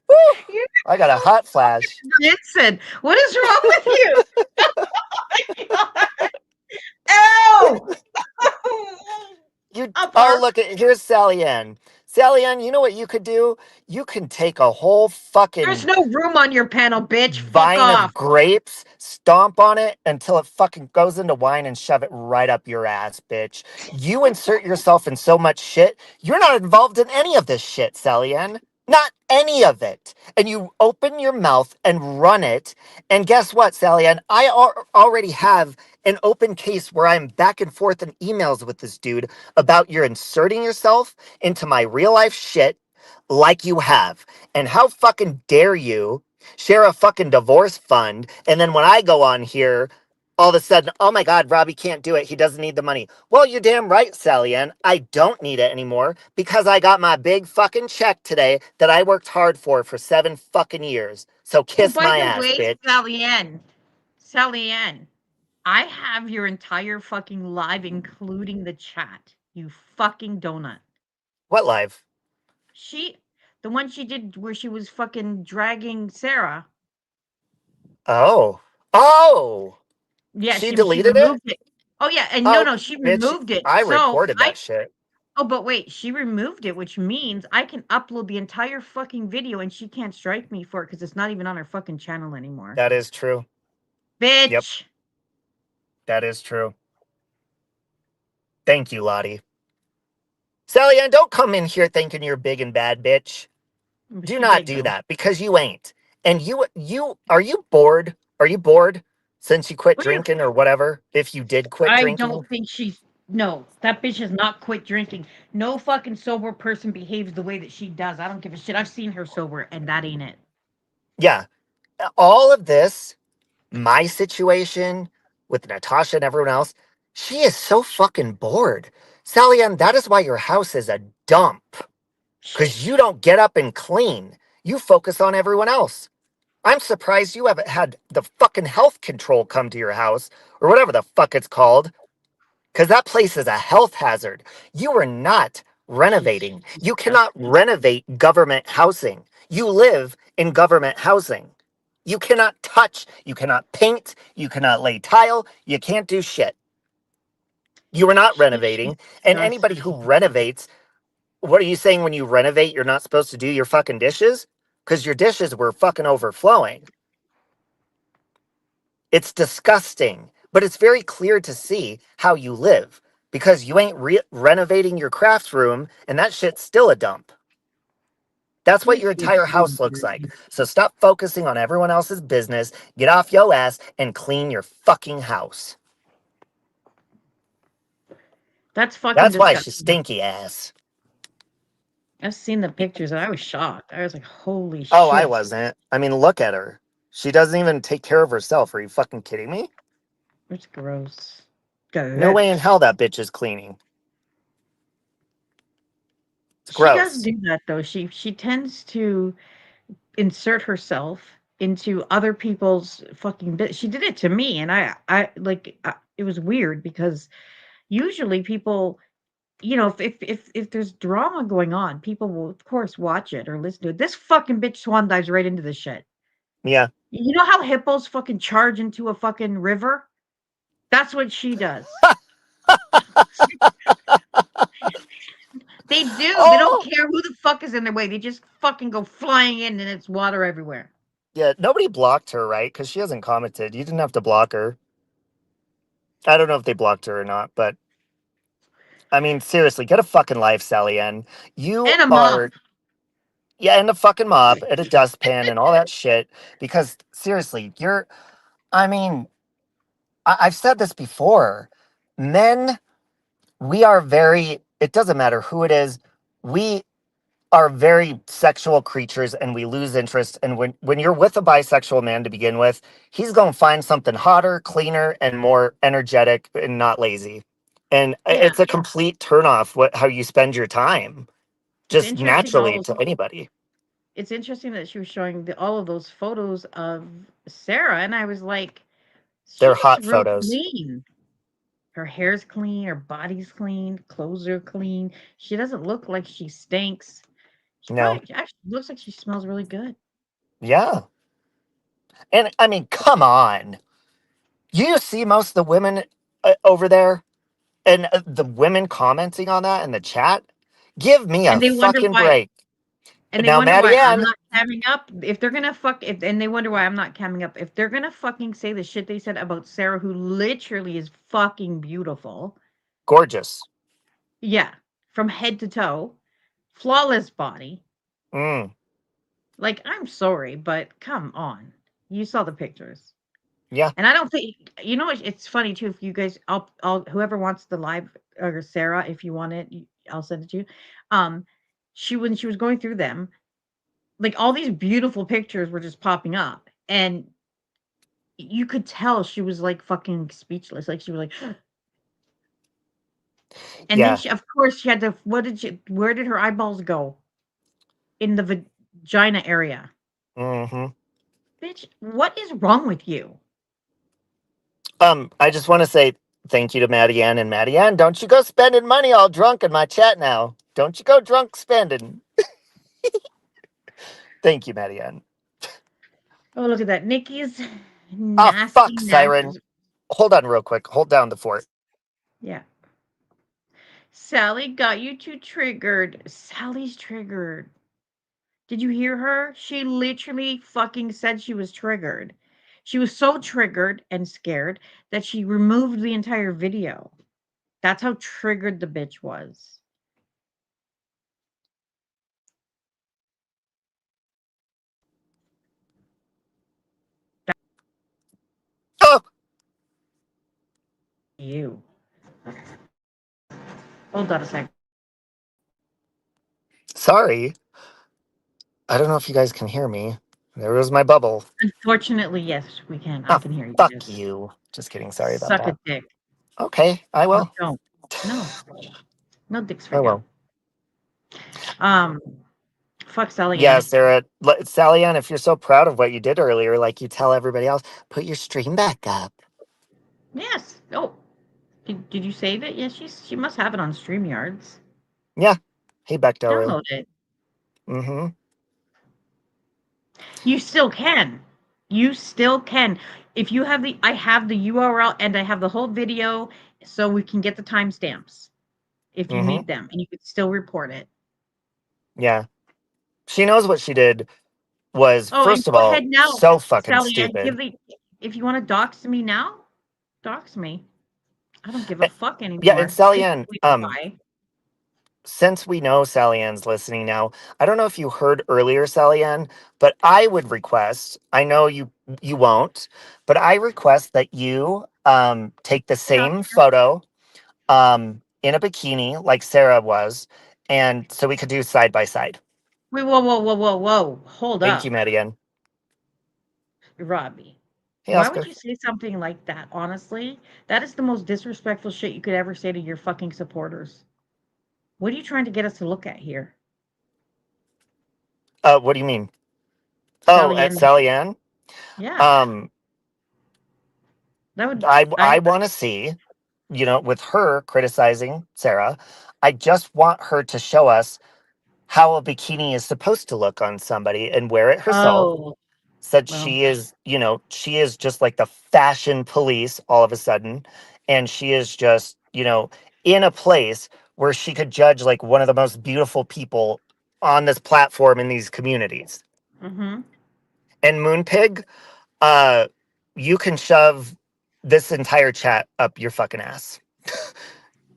Woo! You're I got a so hot flash. Vincent. What is wrong with you? Oh my God. Ew! Oh, Apart. look at here's Sally Ann. Sally Ann, you know what you could do? You can take a whole There's fucking no room on your panel, bitch. Fuck vine off. of grapes, stomp on it until it fucking goes into wine and shove it right up your ass, bitch. You insert yourself in so much shit. You're not involved in any of this shit, Sally Ann. Not any of it. And you open your mouth and run it. And guess what, Sally Ann? I already have an open case where I'm back and forth in emails with this dude about you're inserting yourself into my real life shit like you have. And how fucking dare you share a fucking divorce fund? And then when I go on here, all of a sudden, oh my God, Robbie can't do it. He doesn't need the money. Well, you're damn right, Salianne. I don't need it anymore because I got my big fucking check today that I worked hard for 7 fucking years. So Oh, kiss by my the ass, way, bitch. Sally Ann, I have your entire fucking live, including the chat. You fucking donut. What live? She, the one she did where she was fucking dragging Sarah. Oh. Oh. Yeah, She she deleted it? removed it. Oh yeah, and Oh, no, she bitch. removed it. I So reported I that shit. oh, but wait, she removed it, which means I can upload the entire fucking video and she can't strike me for it because it's not even on her fucking channel anymore. That is true. Yep. Bitch. That is true. Thank you, Lottie. Sally Ann, don't come in here thinking you're big and bad, bitch. But Do she not big do though. that because you ain't. And you are you bored? Are you bored since you quit What do you drinking or whatever? If you did quit I don't drinking? think she's no, that bitch has not quit drinking. No fucking sober person behaves the way that she does. I don't give a shit. I've seen her sober and that ain't it. Yeah. All of this, my situation with Natasha and everyone else, she is so fucking bored. Sally Ann, that is why your house is a dump. Because you don't get up and clean. You focus on everyone else. I'm surprised you haven't had the fucking health control come to your house or whatever the fuck it's called. Because that place is a health hazard. You are not renovating. She's You cannot disgusting. renovate government housing. You live in government housing. You cannot touch, you cannot paint, you cannot lay tile, you can't do shit. You are not She's renovating. And anybody who disgusting. renovates, what are you saying when you renovate, you're not supposed to do your fucking dishes? Because your dishes were fucking overflowing. It's disgusting, but it's very clear to see how you live because you ain't renovating your craft room and that shit's still a dump. That's what your It's entire so house looks like. dirty. So stop focusing on everyone else's business, get off yo ass, and clean your fucking house. That's fucking That's why she's disgusting. stinky ass. I've seen the pictures and I was shocked. I was like, holy Oh, I shit. wasn't. I mean, look at her. She doesn't even take care of herself. Are you fucking kidding me? It's gross. No way in Gross. hell that bitch is cleaning. It's She does gross. do that though. She tends to insert herself into other people's fucking she did it to me and it was weird because usually people, if there's drama going on, people will of course watch it or listen to it. This fucking bitch swan dives right into this shit. Yeah. You know how hippos fucking charge into a fucking river? That's what she does. They do. They don't Oh, care who the fuck is in their way. They just fucking go flying in and it's water everywhere. yeah, nobody blocked her, right? Because she hasn't commented. You didn't have to block her. I don't know if they blocked her or not, but I mean, seriously, get a fucking life, Sally Ann. You And a mop. are, yeah, and a fucking mop and a dustpan and all that shit. Because seriously, I mean, I've said this before. Men, we are very, it doesn't matter who it is. We are very sexual creatures and we lose interest. And when you're with a bisexual man to begin with, he's going to find something hotter, cleaner, and more energetic and not lazy. And Yeah. it's a complete turnoff how you spend your time, It's just interesting all naturally those to anybody. it's interesting that she was showing all of those photos of Sarah, and I was like, she They're looks hot real photos. clean. Her hair's clean, her body's clean, clothes are clean. She doesn't look like she stinks. She No. probably actually looks like she smells really good. Yeah. And I mean, come on. You see most of the women over there and the women commenting on that in the chat? Give me a And they wonder fucking why break. and they Now, wonder why Maddie I'm Ann, not camming up. If they're gonna fuck if and they wonder why I'm not camming up. If they're gonna fucking say the shit they said about Sarah, who literally is fucking beautiful. gorgeous. Yeah, from head to toe, flawless body. Mm. Like, I'm sorry, but come on. You saw the pictures. Yeah. And I don't think it's funny too if you guys I'll whoever wants the live or Sarah, if you want it, I'll send it to you. Um, she when she was going through them, like all these beautiful pictures were just popping up, and you could tell she was like fucking speechless. Like she was like, and then Yeah. she, of course, she had to. Where did her eyeballs go? In the vagina area. Hmm. Bitch, what is wrong with you? I just want to say thank you to Maddie Ann and Maddie Ann. Don't you go spending money all drunk in my chat now. Don't you go drunk spending. Thank you, Maddie Ann. Oh, look at that. Nikki's Oh, nasty, fuck, Siren. nasty. Hold on real quick. Hold down the fort. Yeah. Sally got you too triggered. Sally's triggered. Did you hear her? She literally fucking said she was triggered. She was so triggered and scared that she removed the entire video. That's how triggered the bitch was. Oh, You. Hold on a second. sorry. I don't know if you guys can hear me. There was my bubble. Unfortunately, yes, we can. I Oh, can hear you. fuck Yes. you. Just kidding. Sorry about Suck a that. dick. Okay, I Or will. don't. No. No dicks for I you. will. Um, fuck Yeah, Salianne. Sarah, Sally Ann, if you're so proud of what you did earlier, like you tell everybody else, put your stream back up. Yes. Oh, did you save it? Yes, she must have it on StreamYards. Yeah. Hey, Bechdel. Download it. Mm-hmm. You still can. You still can. If you have I have the URL and I have the whole video so we can get the timestamps if you Mm-hmm. need them and you could still report it. Yeah. She knows what she did was, Oh, and first of go ahead all, now, so fucking Sally, and stupid. if you want to dox me now, dox me. I don't give a Eh, fuck Yeah, and anymore. Sally Take Ann, the pie. since we know Sally Ann's listening now, I don't know if you heard earlier, Sally Ann, but I would request, I know you won't, but I request that you take the Hey, same Oscar. photo in a bikini like Sarah was, and so we could do side by side. Wait, whoa, whoa, whoa, whoa, whoa. Hold Thank you, up, Maddie Ann. Robbie. Hey, Why would Oscar. you say something like that? Honestly, that is the most disrespectful shit you could ever say to your fucking supporters. What are you trying to get us to look at here? What do you mean? Oh, Sally at Ann. Sally Ann? Yeah, Um, that would I want to see, with her criticizing Sarah, I just want her to show us how a bikini is supposed to look on somebody and wear it herself. oh, Said well, she is just like the fashion police all of a sudden. And she is just, in a place where she could judge like one of the most beautiful people on this platform in these communities. mm-hmm. And Moonpig, uh, you can shove this entire chat up your fucking ass.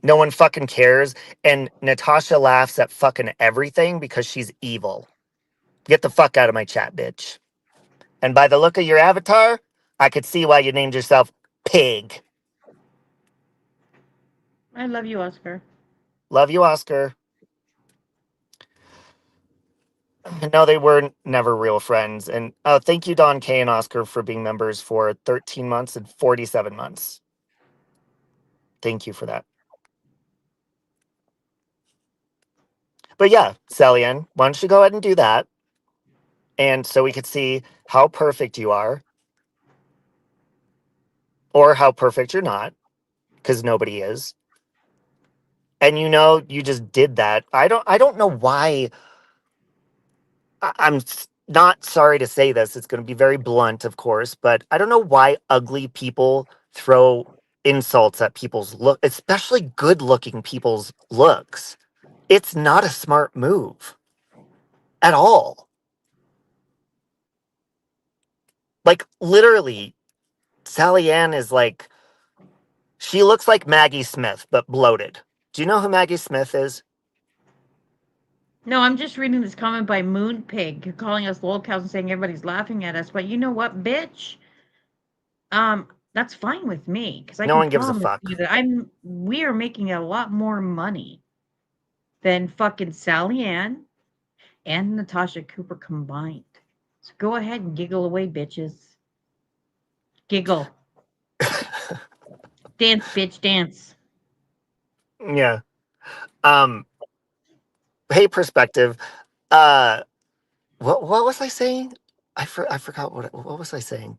No one fucking cares. And Natasha laughs at fucking everything because she's evil. Get the fuck out of my chat, bitch. And by the look of your avatar, I could see why you named yourself Pig. I love you, Oscar. Love you, Oscar. No, they were never real friends. And thank you, Don K and Oscar, for being members for 13 months and 47 months. Thank you for that. But yeah, Sally Ann, why don't you go ahead and do that? And so we could see how perfect you are or how perfect you're not, because nobody is. And you just did that. I don't know why. Not sorry to say this. It's going to be very blunt, of course, but I don't know why ugly people throw insults at people's look, especially good-looking people's looks. It's not a smart move at all. Like literally, Sally Ann is like she looks like Maggie Smith but bloated. Do you know who Maggie Smith is? No, I'm just reading this comment by Moonpig calling us lolcows and saying everybody's laughing at us. But you know what, bitch? That's fine with me because I No can one gives a promise you fuck. that we are making a lot more money than fucking Sally Ann and Natasha Cooper combined. So go ahead and giggle away, bitches. Giggle. Dance, bitch, dance. Yeah. Um, hey, perspective. Uh, what was I saying? I forgot what was I saying?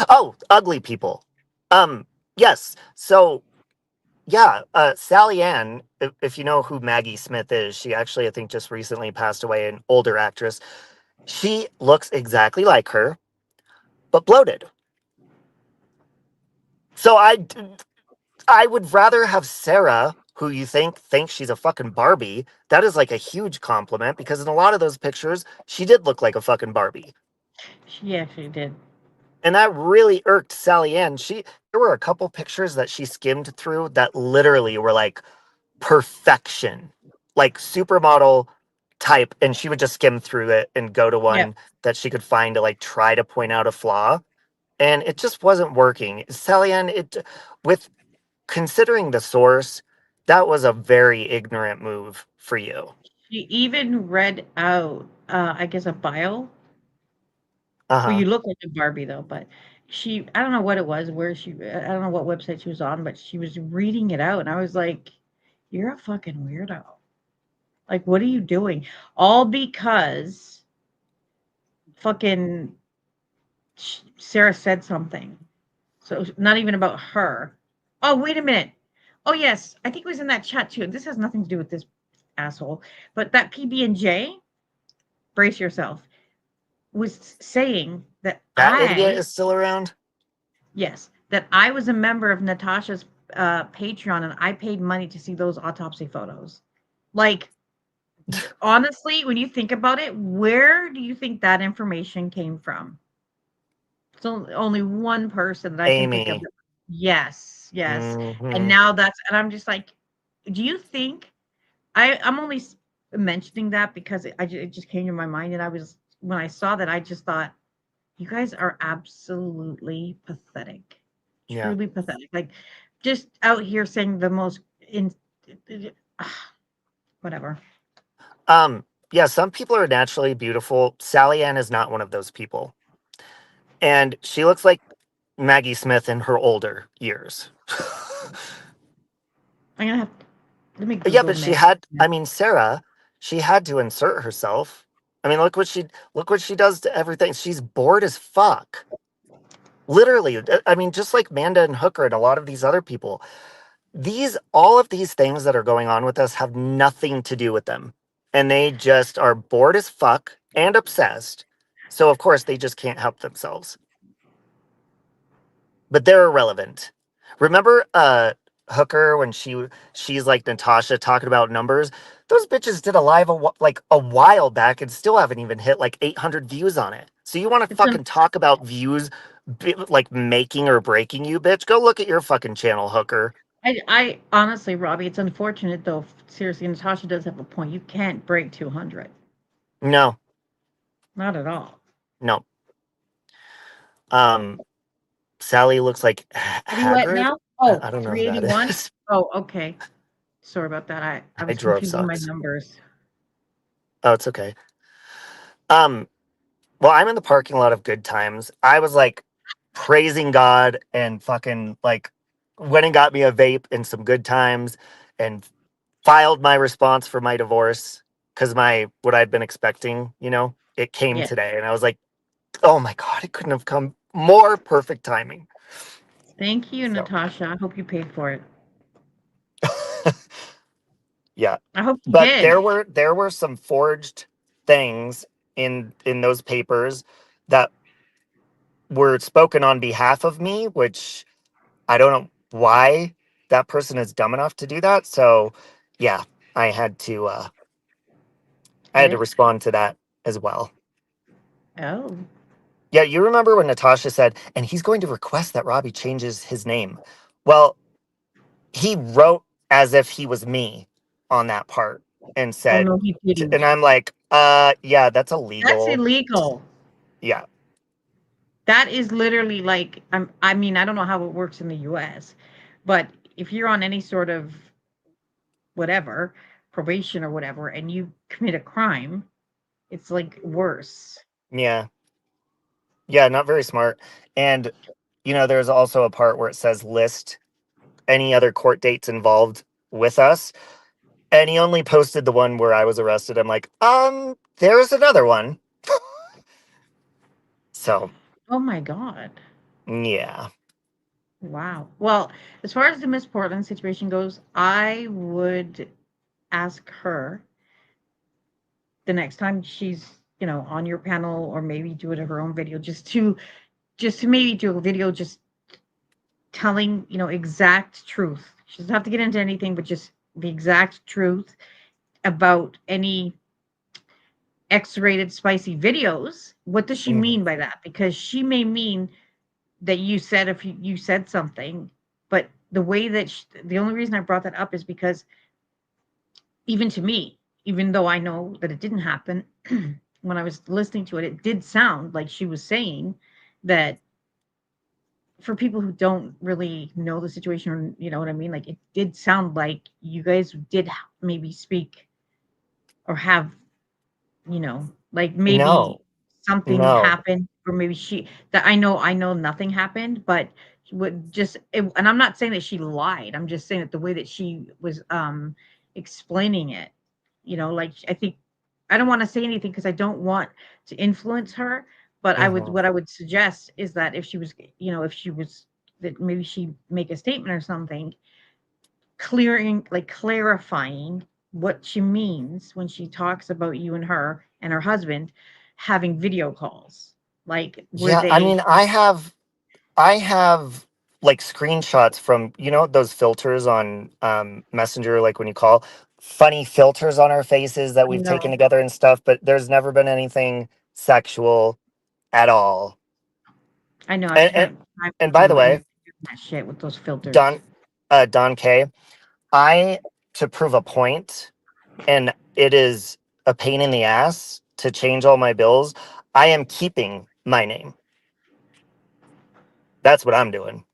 Oh, ugly people. Um, yes. So yeah, Sally Ann, if you know who Maggie Smith is, she actually I think just recently passed away, an older actress. She looks exactly like her, but bloated. So I would rather have Sarah, who you thinks she's a fucking Barbie. That is like a huge compliment because in a lot of those pictures, she did look like a fucking Barbie. She actually did. And that really irked Sally Ann. There were a couple pictures that she skimmed through that literally were like perfection, like supermodel type, and she would just skim through it and go to Yep. one that she could find to like try to point out a flaw, and it just wasn't working. Sally Ann, it with considering the source, that was a very ignorant move for you. She even read out, I guess, a bio. Well, Uh-huh. you look like a Barbie though, but I don't know what it was, where I don't know what website she was on, but she was reading it out, and I was like, "You're a fucking weirdo. Like, what are you doing?" All because fucking Sarah said something. So not even about her. Oh, wait a minute. Oh yes, I think it was in that chat too. This has nothing to do with this asshole, but that PB&J, brace yourself, was saying that That idiot I is still around. yes, that I was a member of Natasha's Patreon and I paid money to see those autopsy photos. Like honestly, when you think about it, where do you think that information came from? It's only one person that I can think of. Amy. Yes, yes. And Hmm. now and I'm just like, do you think I'm only mentioning that because it just came to my mind, and when I saw that, I just thought, you guys are absolutely pathetic, Yeah. truly pathetic. Like, just out here saying the most in, whatever. Yeah, some people are naturally beautiful. Sally Ann is not one of those people. And she looks like Maggie Smith in her older years. I'm gonna have let me Yeah, Google but Meg. I mean, Sarah, she had to insert herself. I mean, look what she does to everything. She's bored as fuck. Literally. I mean, just like Manda and Hooker and a lot of these other people. All of these things that are going on with us have nothing to do with them. And they just are bored as fuck and obsessed. So of course they just can't help themselves. But they're irrelevant. Remember Hooker when she's like Natasha talking about numbers? Those bitches did a live like a while back and still haven't even hit like 800 views on it. So you want to It's an fucking talk about views like making or breaking you, bitch? Go look at your fucking channel, Hooker. I honestly, Robbie, it's unfortunate though. Seriously, Natasha does have a point. You can't break 200. No, Not at all. no. Um, Sally looks like What are you at Hagrid. now? Oh, I don't know who that 381. is. Oh, okay. Sorry about that. I was Hydro confusing my sucks. numbers. Oh, it's okay. Um, well, I'm in the parking lot of Good Times. I was like praising God and fucking like went and got me a vape and some Good Times and filed my response for my divorce because my what I'd been expecting, it came Yes. today, and I was like, oh my God, it couldn't have come more perfect timing. Thank you, So Natasha. I hope you paid for it. yeah. I hope you But did. there were some forged things in those papers that were spoken on behalf of me, which I don't know why that person is dumb enough to do that. So yeah, I had to uh I had to Edit. respond to that as well. Oh. Yeah, you remember when Natasha said, and he's going to request that Robbie changes his name. Well, he wrote as if he was me on that part and Oh said, no, he didn't. and I'm like, yeah, that's That's illegal. illegal. Yeah. That is literally like I mean, I don't know how it works in the US, but if you're on any sort of whatever, probation or whatever, and you commit a crime, it's like worse. Yeah. Yeah, not very smart. And there's also a part where it says list any other court dates involved with us. And he only posted the one where I was arrested. I'm like, there's another one. So, Oh my god. yeah. Wow. Well, as far as the Miss Portland situation goes, I would ask her the next time she's, on your panel or maybe do it in her own video just to maybe do a video just telling, exact truth. She doesn't have to get into anything, but just the exact truth about any X-rated spicy videos. What does she Mhm. mean by that? Because she may mean that you said if you said something, but the way that the only reason I brought that up is because even to me, even though I know that it didn't happen, when I was listening to it, it did sound like she was saying that for people who don't really know the situation or you know what I mean, like it did sound like you guys did maybe speak or have, like maybe No, something no, happened or maybe she that I know nothing happened, but would just and I'm not saying that she lied. I'm just saying that the way that she was explaining it, like I think I don't want to say anything because I don't want to influence her, but hmm what I would suggest is that if she was that maybe she make a statement or something clarifying what she means when she talks about you and her husband having video calls. Like, were Yeah, I they mean, I have like screenshots from those filters on Messenger, like when you call, funny filters on our faces that I we've taken know, together and stuff, but there's never been anything sexual at all. I know, I've And and, spent time and with by the you and way, you're doing that shit with those filters. Don Don K, I to prove a point, and it is a pain in the ass to change all my bills. I am keeping my name. That's what I'm doing.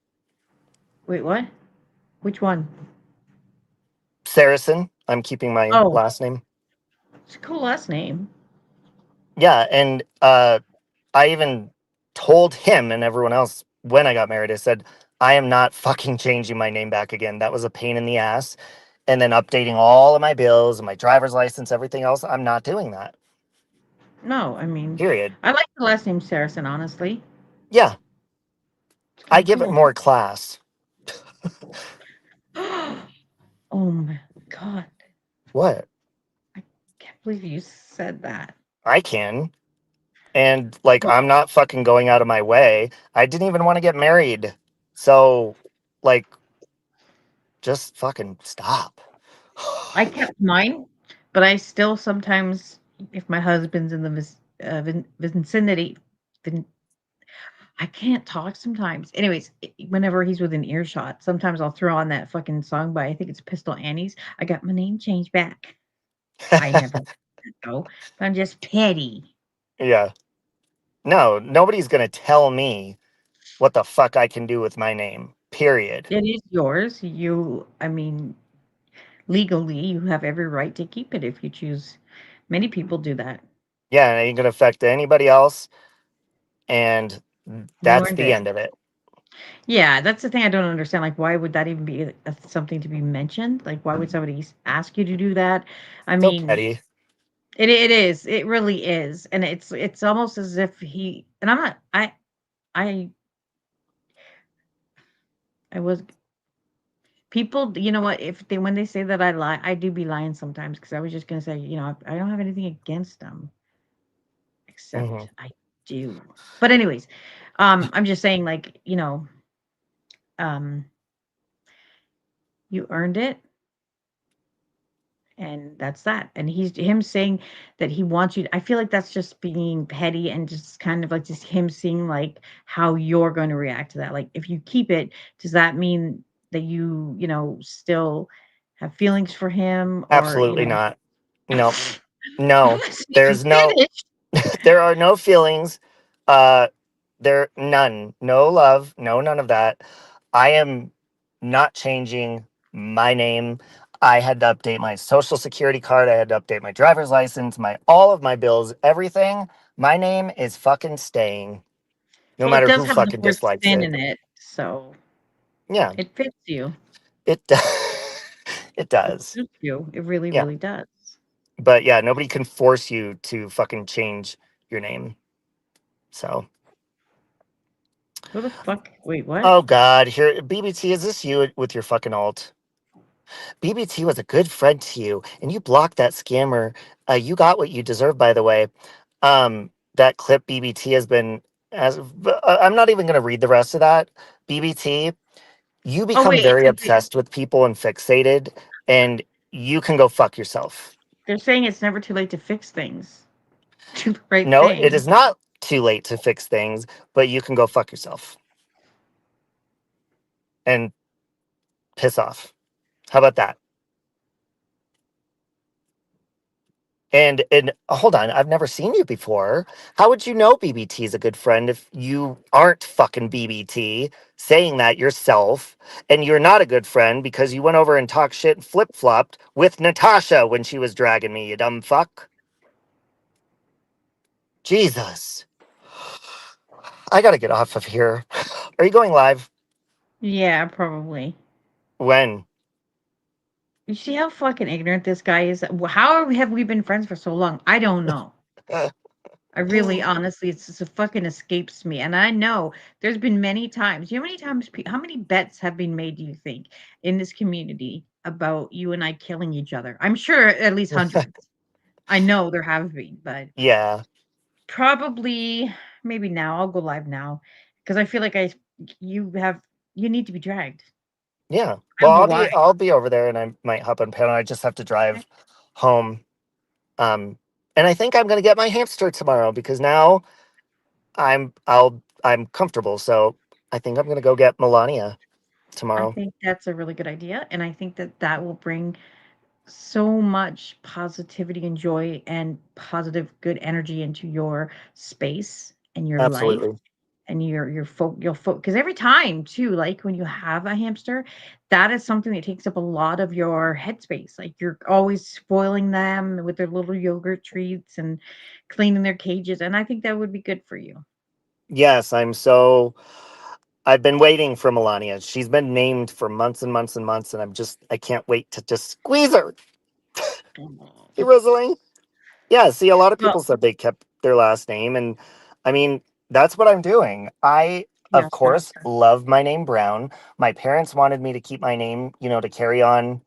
Wait, what? Which one? Saracen. I'm keeping my Oh, last name. it's a cool last name. Yeah, and I even told him and everyone else when I got married. I said I am not fucking changing my name back again. That was a pain in the ass. And then updating all of my bills and my driver's license, everything else. I'm not doing that. No, I mean, Period. I like the last name Saracen, honestly. Yeah, It's I kind of give it cool. more class. Oh my god. What? I can't believe you said that. I can. And like Well, I'm not fucking going out of my way. I didn't even want to get married. So like just fucking stop. I kept mine, but I still sometimes, if my husband's in the vicinity, then I can't talk sometimes. Anyways, whenever he's within earshot, sometimes I'll throw on that fucking song by I think it's Pistol Annie's. I got my name changed back. I never go, but I'm just petty. Yeah. No, nobody's going to tell me what the fuck I can do with my name. Period. It is yours. I mean, legally, you have every right to keep it if you choose. Many people do that. Yeah, it ain't going to affect anybody else. And You that's earned the it. end of it. Yeah, that's the thing I don't understand. Like, why would that even be something to be mentioned? Like, why would somebody ask you to do that? I So mean, petty. it is. It really is, and it's almost as if he. And I'm not. I I was people. You know what? If they when they say that I lie, I do be lying sometimes because I was just gonna say, I don't have anything against them, hmm except I do. But anyways, I'm just saying, like, um, you earned it. And that's that. And he's him saying that he wants you I feel like that's just being petty and just kind of like just him seeing like how you're going to react to that. Like if you keep it, does that mean that still have feelings for him or, Absolutely not. No, I no. wasn't even There's no, finished. there are no feelings. Uh, There, none. No love. No, none of that. I am not changing my name. I had to update my social security card. I had to update my driver's license, my all of my bills, everything. My name is fucking staying, no Well, it matter does who have the fucking word dislikes spin it. in it, so Yeah, it fits you. it does. It It does. suits you. It really, Yeah, really does. but yeah, nobody can force you to fucking change your name. So, Who the fuck? Wait, what? oh god, here, BBT, is this you with your fucking alt? BBT was a good friend to you, and you blocked that scammer. You got what you deserve, by the way. That clip BBT has been as I'm not even going to read the rest of that. BBT, you Oh become wait, very obsessed with people and fixated, and you can go fuck yourself. they're saying it's never too late to fix things. Do the right No, it thing. is not too late to fix things, but you can go fuck yourself and piss off. How about that? And hold on, I've never seen you before. How would you know BBT is a good friend if you aren't fucking BBT saying that yourself? And you're not a good friend because you went over and talked shit and flip flopped with Natasha when she was dragging me, you dumb fuck. Jesus. I gotta get off of here. Are you going live? Yeah, probably. When? You see how fucking ignorant this guy is? How have we been friends for so long? I don't know. I really, honestly, it's just, it fucking escapes me. And I know there's been many times. You know how many times, how many bets have been made, do you think, in this community about you and I killing each other? I'm sure at least hundreds. I know there have been, but Yeah. probably maybe now. I'll go live now because I feel like you have, you need to be dragged. Yeah. I Well, don't know why. I'll be over there and I might hop on panel. I just have to drive home. And I think I'm gonna get my hamster tomorrow because now I'm comfortable. So I think I'm gonna go get Melania I tomorrow. think that's a really good idea. And I think that that will bring so much positivity and joy and positive good energy into your space and your life Absolutely. and your you'll because every time too, like when you have a hamster, that is something that takes up a lot of your headspace. Like you're always spoiling them with their little yogurt treats and cleaning their cages, and I think that would be good for you. Yes, I've been waiting for Melania. She's been named for months and months and months, and I can't wait to just squeeze her. Oh. Hey, Rosalie. Yeah, see, a lot of Well, people said they kept their last name, and I mean, that's what I'm doing. I, of yes, sir. course, love my name Brown. My parents wanted me to keep my name, to carry on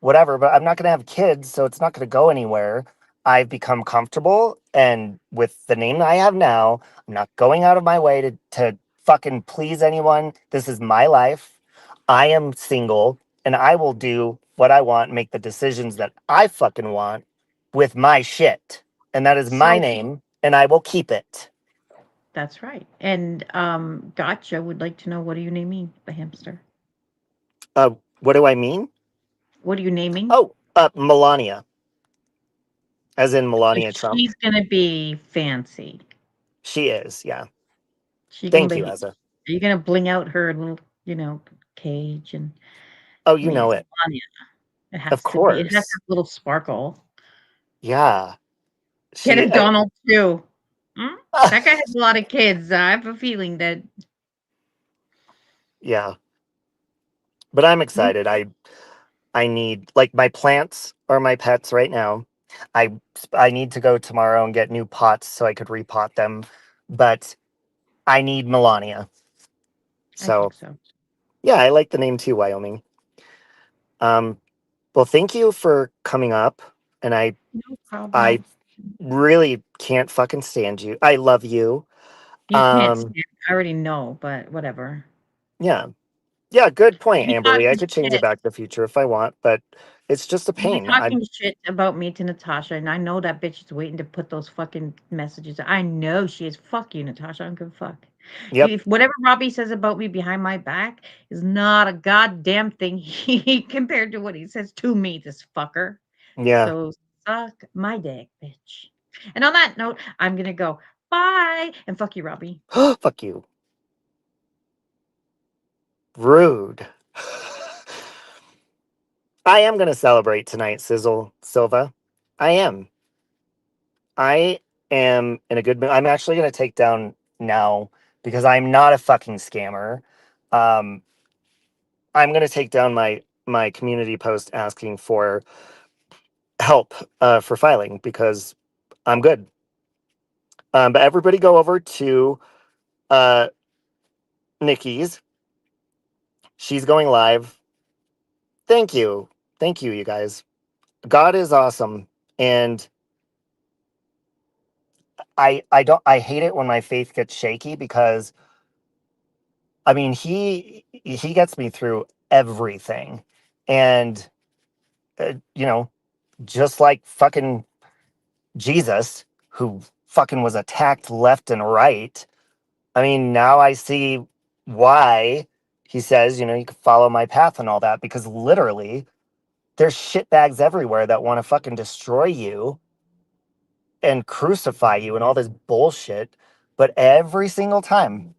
whatever, but I'm not going to have kids, so it's not going to go anywhere. I've become comfortable, and with the name that I have now, I'm not going out of my way to fucking please anyone. This is my life. I am single, and I will do what I want, make the decisions that I fucking want with my shit. And that is my So name, and I will keep it. that's right. And Gotcha would like to know, what are you naming the hamster? What do I mean? What are you naming? Oh, Melania, as in So Melania Trump. she's gonna be fancy. She is, yeah. She gonna Thank you, be. Ezra. Are you gonna bling out her little, cage and Oh, I you mean, know it's it. Melania. It Of has to be. It has to course. have a little sparkle. Yeah. Get She a Donald too. Hmm? That guy has a lot of kids. I have a feeling that yeah. But I'm you excited. I need, like, my plants are my pets right now. I need to go tomorrow and get new pots so I could repot them. But I need Melania. I think So, so. yeah, I like the name too, Wyoming. Um well, thank you for coming up, and No I problem. really can't fucking stand you. I love you. You can't Um stand I already know, but whatever. yeah. Yeah, good point, You Amberly. I talking could change it shit. back in the future if I want, but it's just a You've been pain. I talking shit about me to Natasha, and I know that bitch is waiting to put those fucking messages. I know she is. Fuck you, Natasha. I don't give a fuck. Yep. If whatever Robbie says about me behind my back is not a goddamn thing he compared to what he says to me, this fucker. Yeah. So suck my dick, bitch. And on that note, I'm gonna go. Bye. And fuck you, Robbie. Fuck you. Rude. I am going to celebrate tonight, Sizzle Silva. I am. I am in a good mood. I'm actually going to take down now because I'm not a fucking scammer. Um, I'm going to take down my community post asking for help for filing because I'm good. But everybody go over to uh, Nikki's. She's going live. Thank you. Thank you, you guys. God is awesome. And I hate it when my faith gets shaky because I mean he gets me through everything. And you know, just like fucking Jesus, who fucking was attacked left and right. I mean, now I see why he says, you know, you can follow my path and all that, because literally there's shitbags everywhere that want to fucking destroy you and crucify you and all this bullshit. But every single time,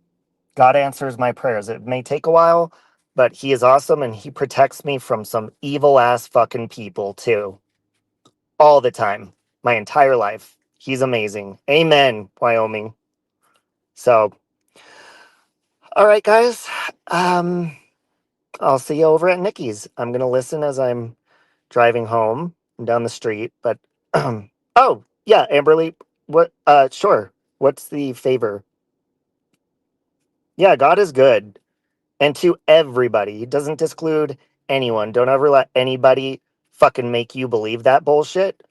God answers my prayers. It may take a while, but he is awesome and he protects me from some evil ass fucking people too. All the time. My entire life. He's amazing. Amen, Wyoming. So, all right, guys. I'll see you over at Nikki's. I'm gonna listen as I'm driving home down the street. But oh yeah, Amberly, what? Sure. What's the favor? Yeah, God is good, and to everybody. He doesn't exclude anyone. Don't ever let anybody fucking make you believe that bullshit,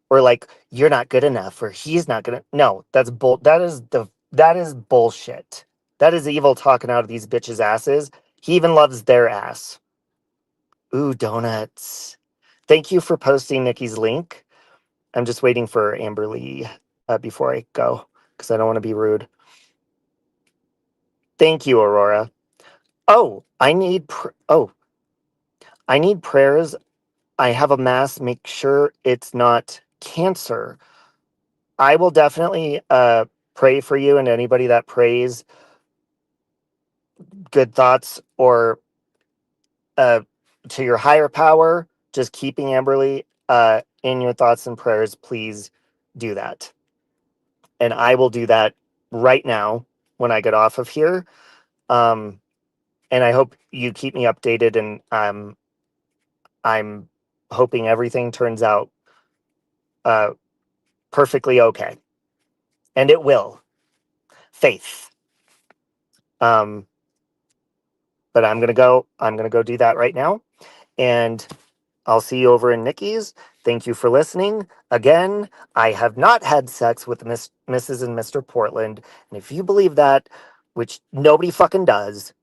or like you're not good enough, or he's not gonna. No, that's bull. That is bullshit. That is evil talking out of these bitches' asses. He even loves their ass. Ooh, donuts. Thank you for posting Nikki's link. I'm just waiting for Amberly before I go because I don't want to be rude. Thank you, Aurora. Oh, I need prayers. I have a mass. Make sure it's not cancer. I will definitely pray for you and anybody that prays good thoughts or uh, to your higher power. Just keeping Amberly in your thoughts and prayers. Please do that. And I will do that right now when I get off of here. Um, and I hope you keep me updated. And I'm hoping everything turns out uh, perfectly okay, and it will. Faith. Um, but I'm gonna go. I'm gonna go do that right now, and I'll see you over in Nikki's. Thank you for listening. Again, I have not had sex with Mrs. and Mr. Portland, and if you believe that, which nobody fucking does,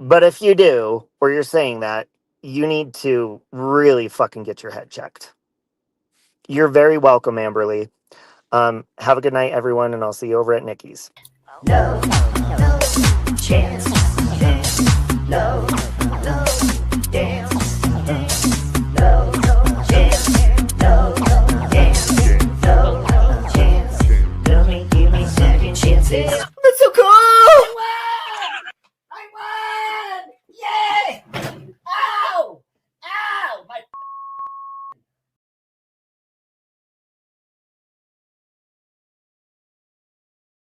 but if you do, or you're saying that, you need to really fucking get your head checked. You're very welcome, Amberly. Have a good night, everyone, and I'll see you over at Nikki's. No, no chance.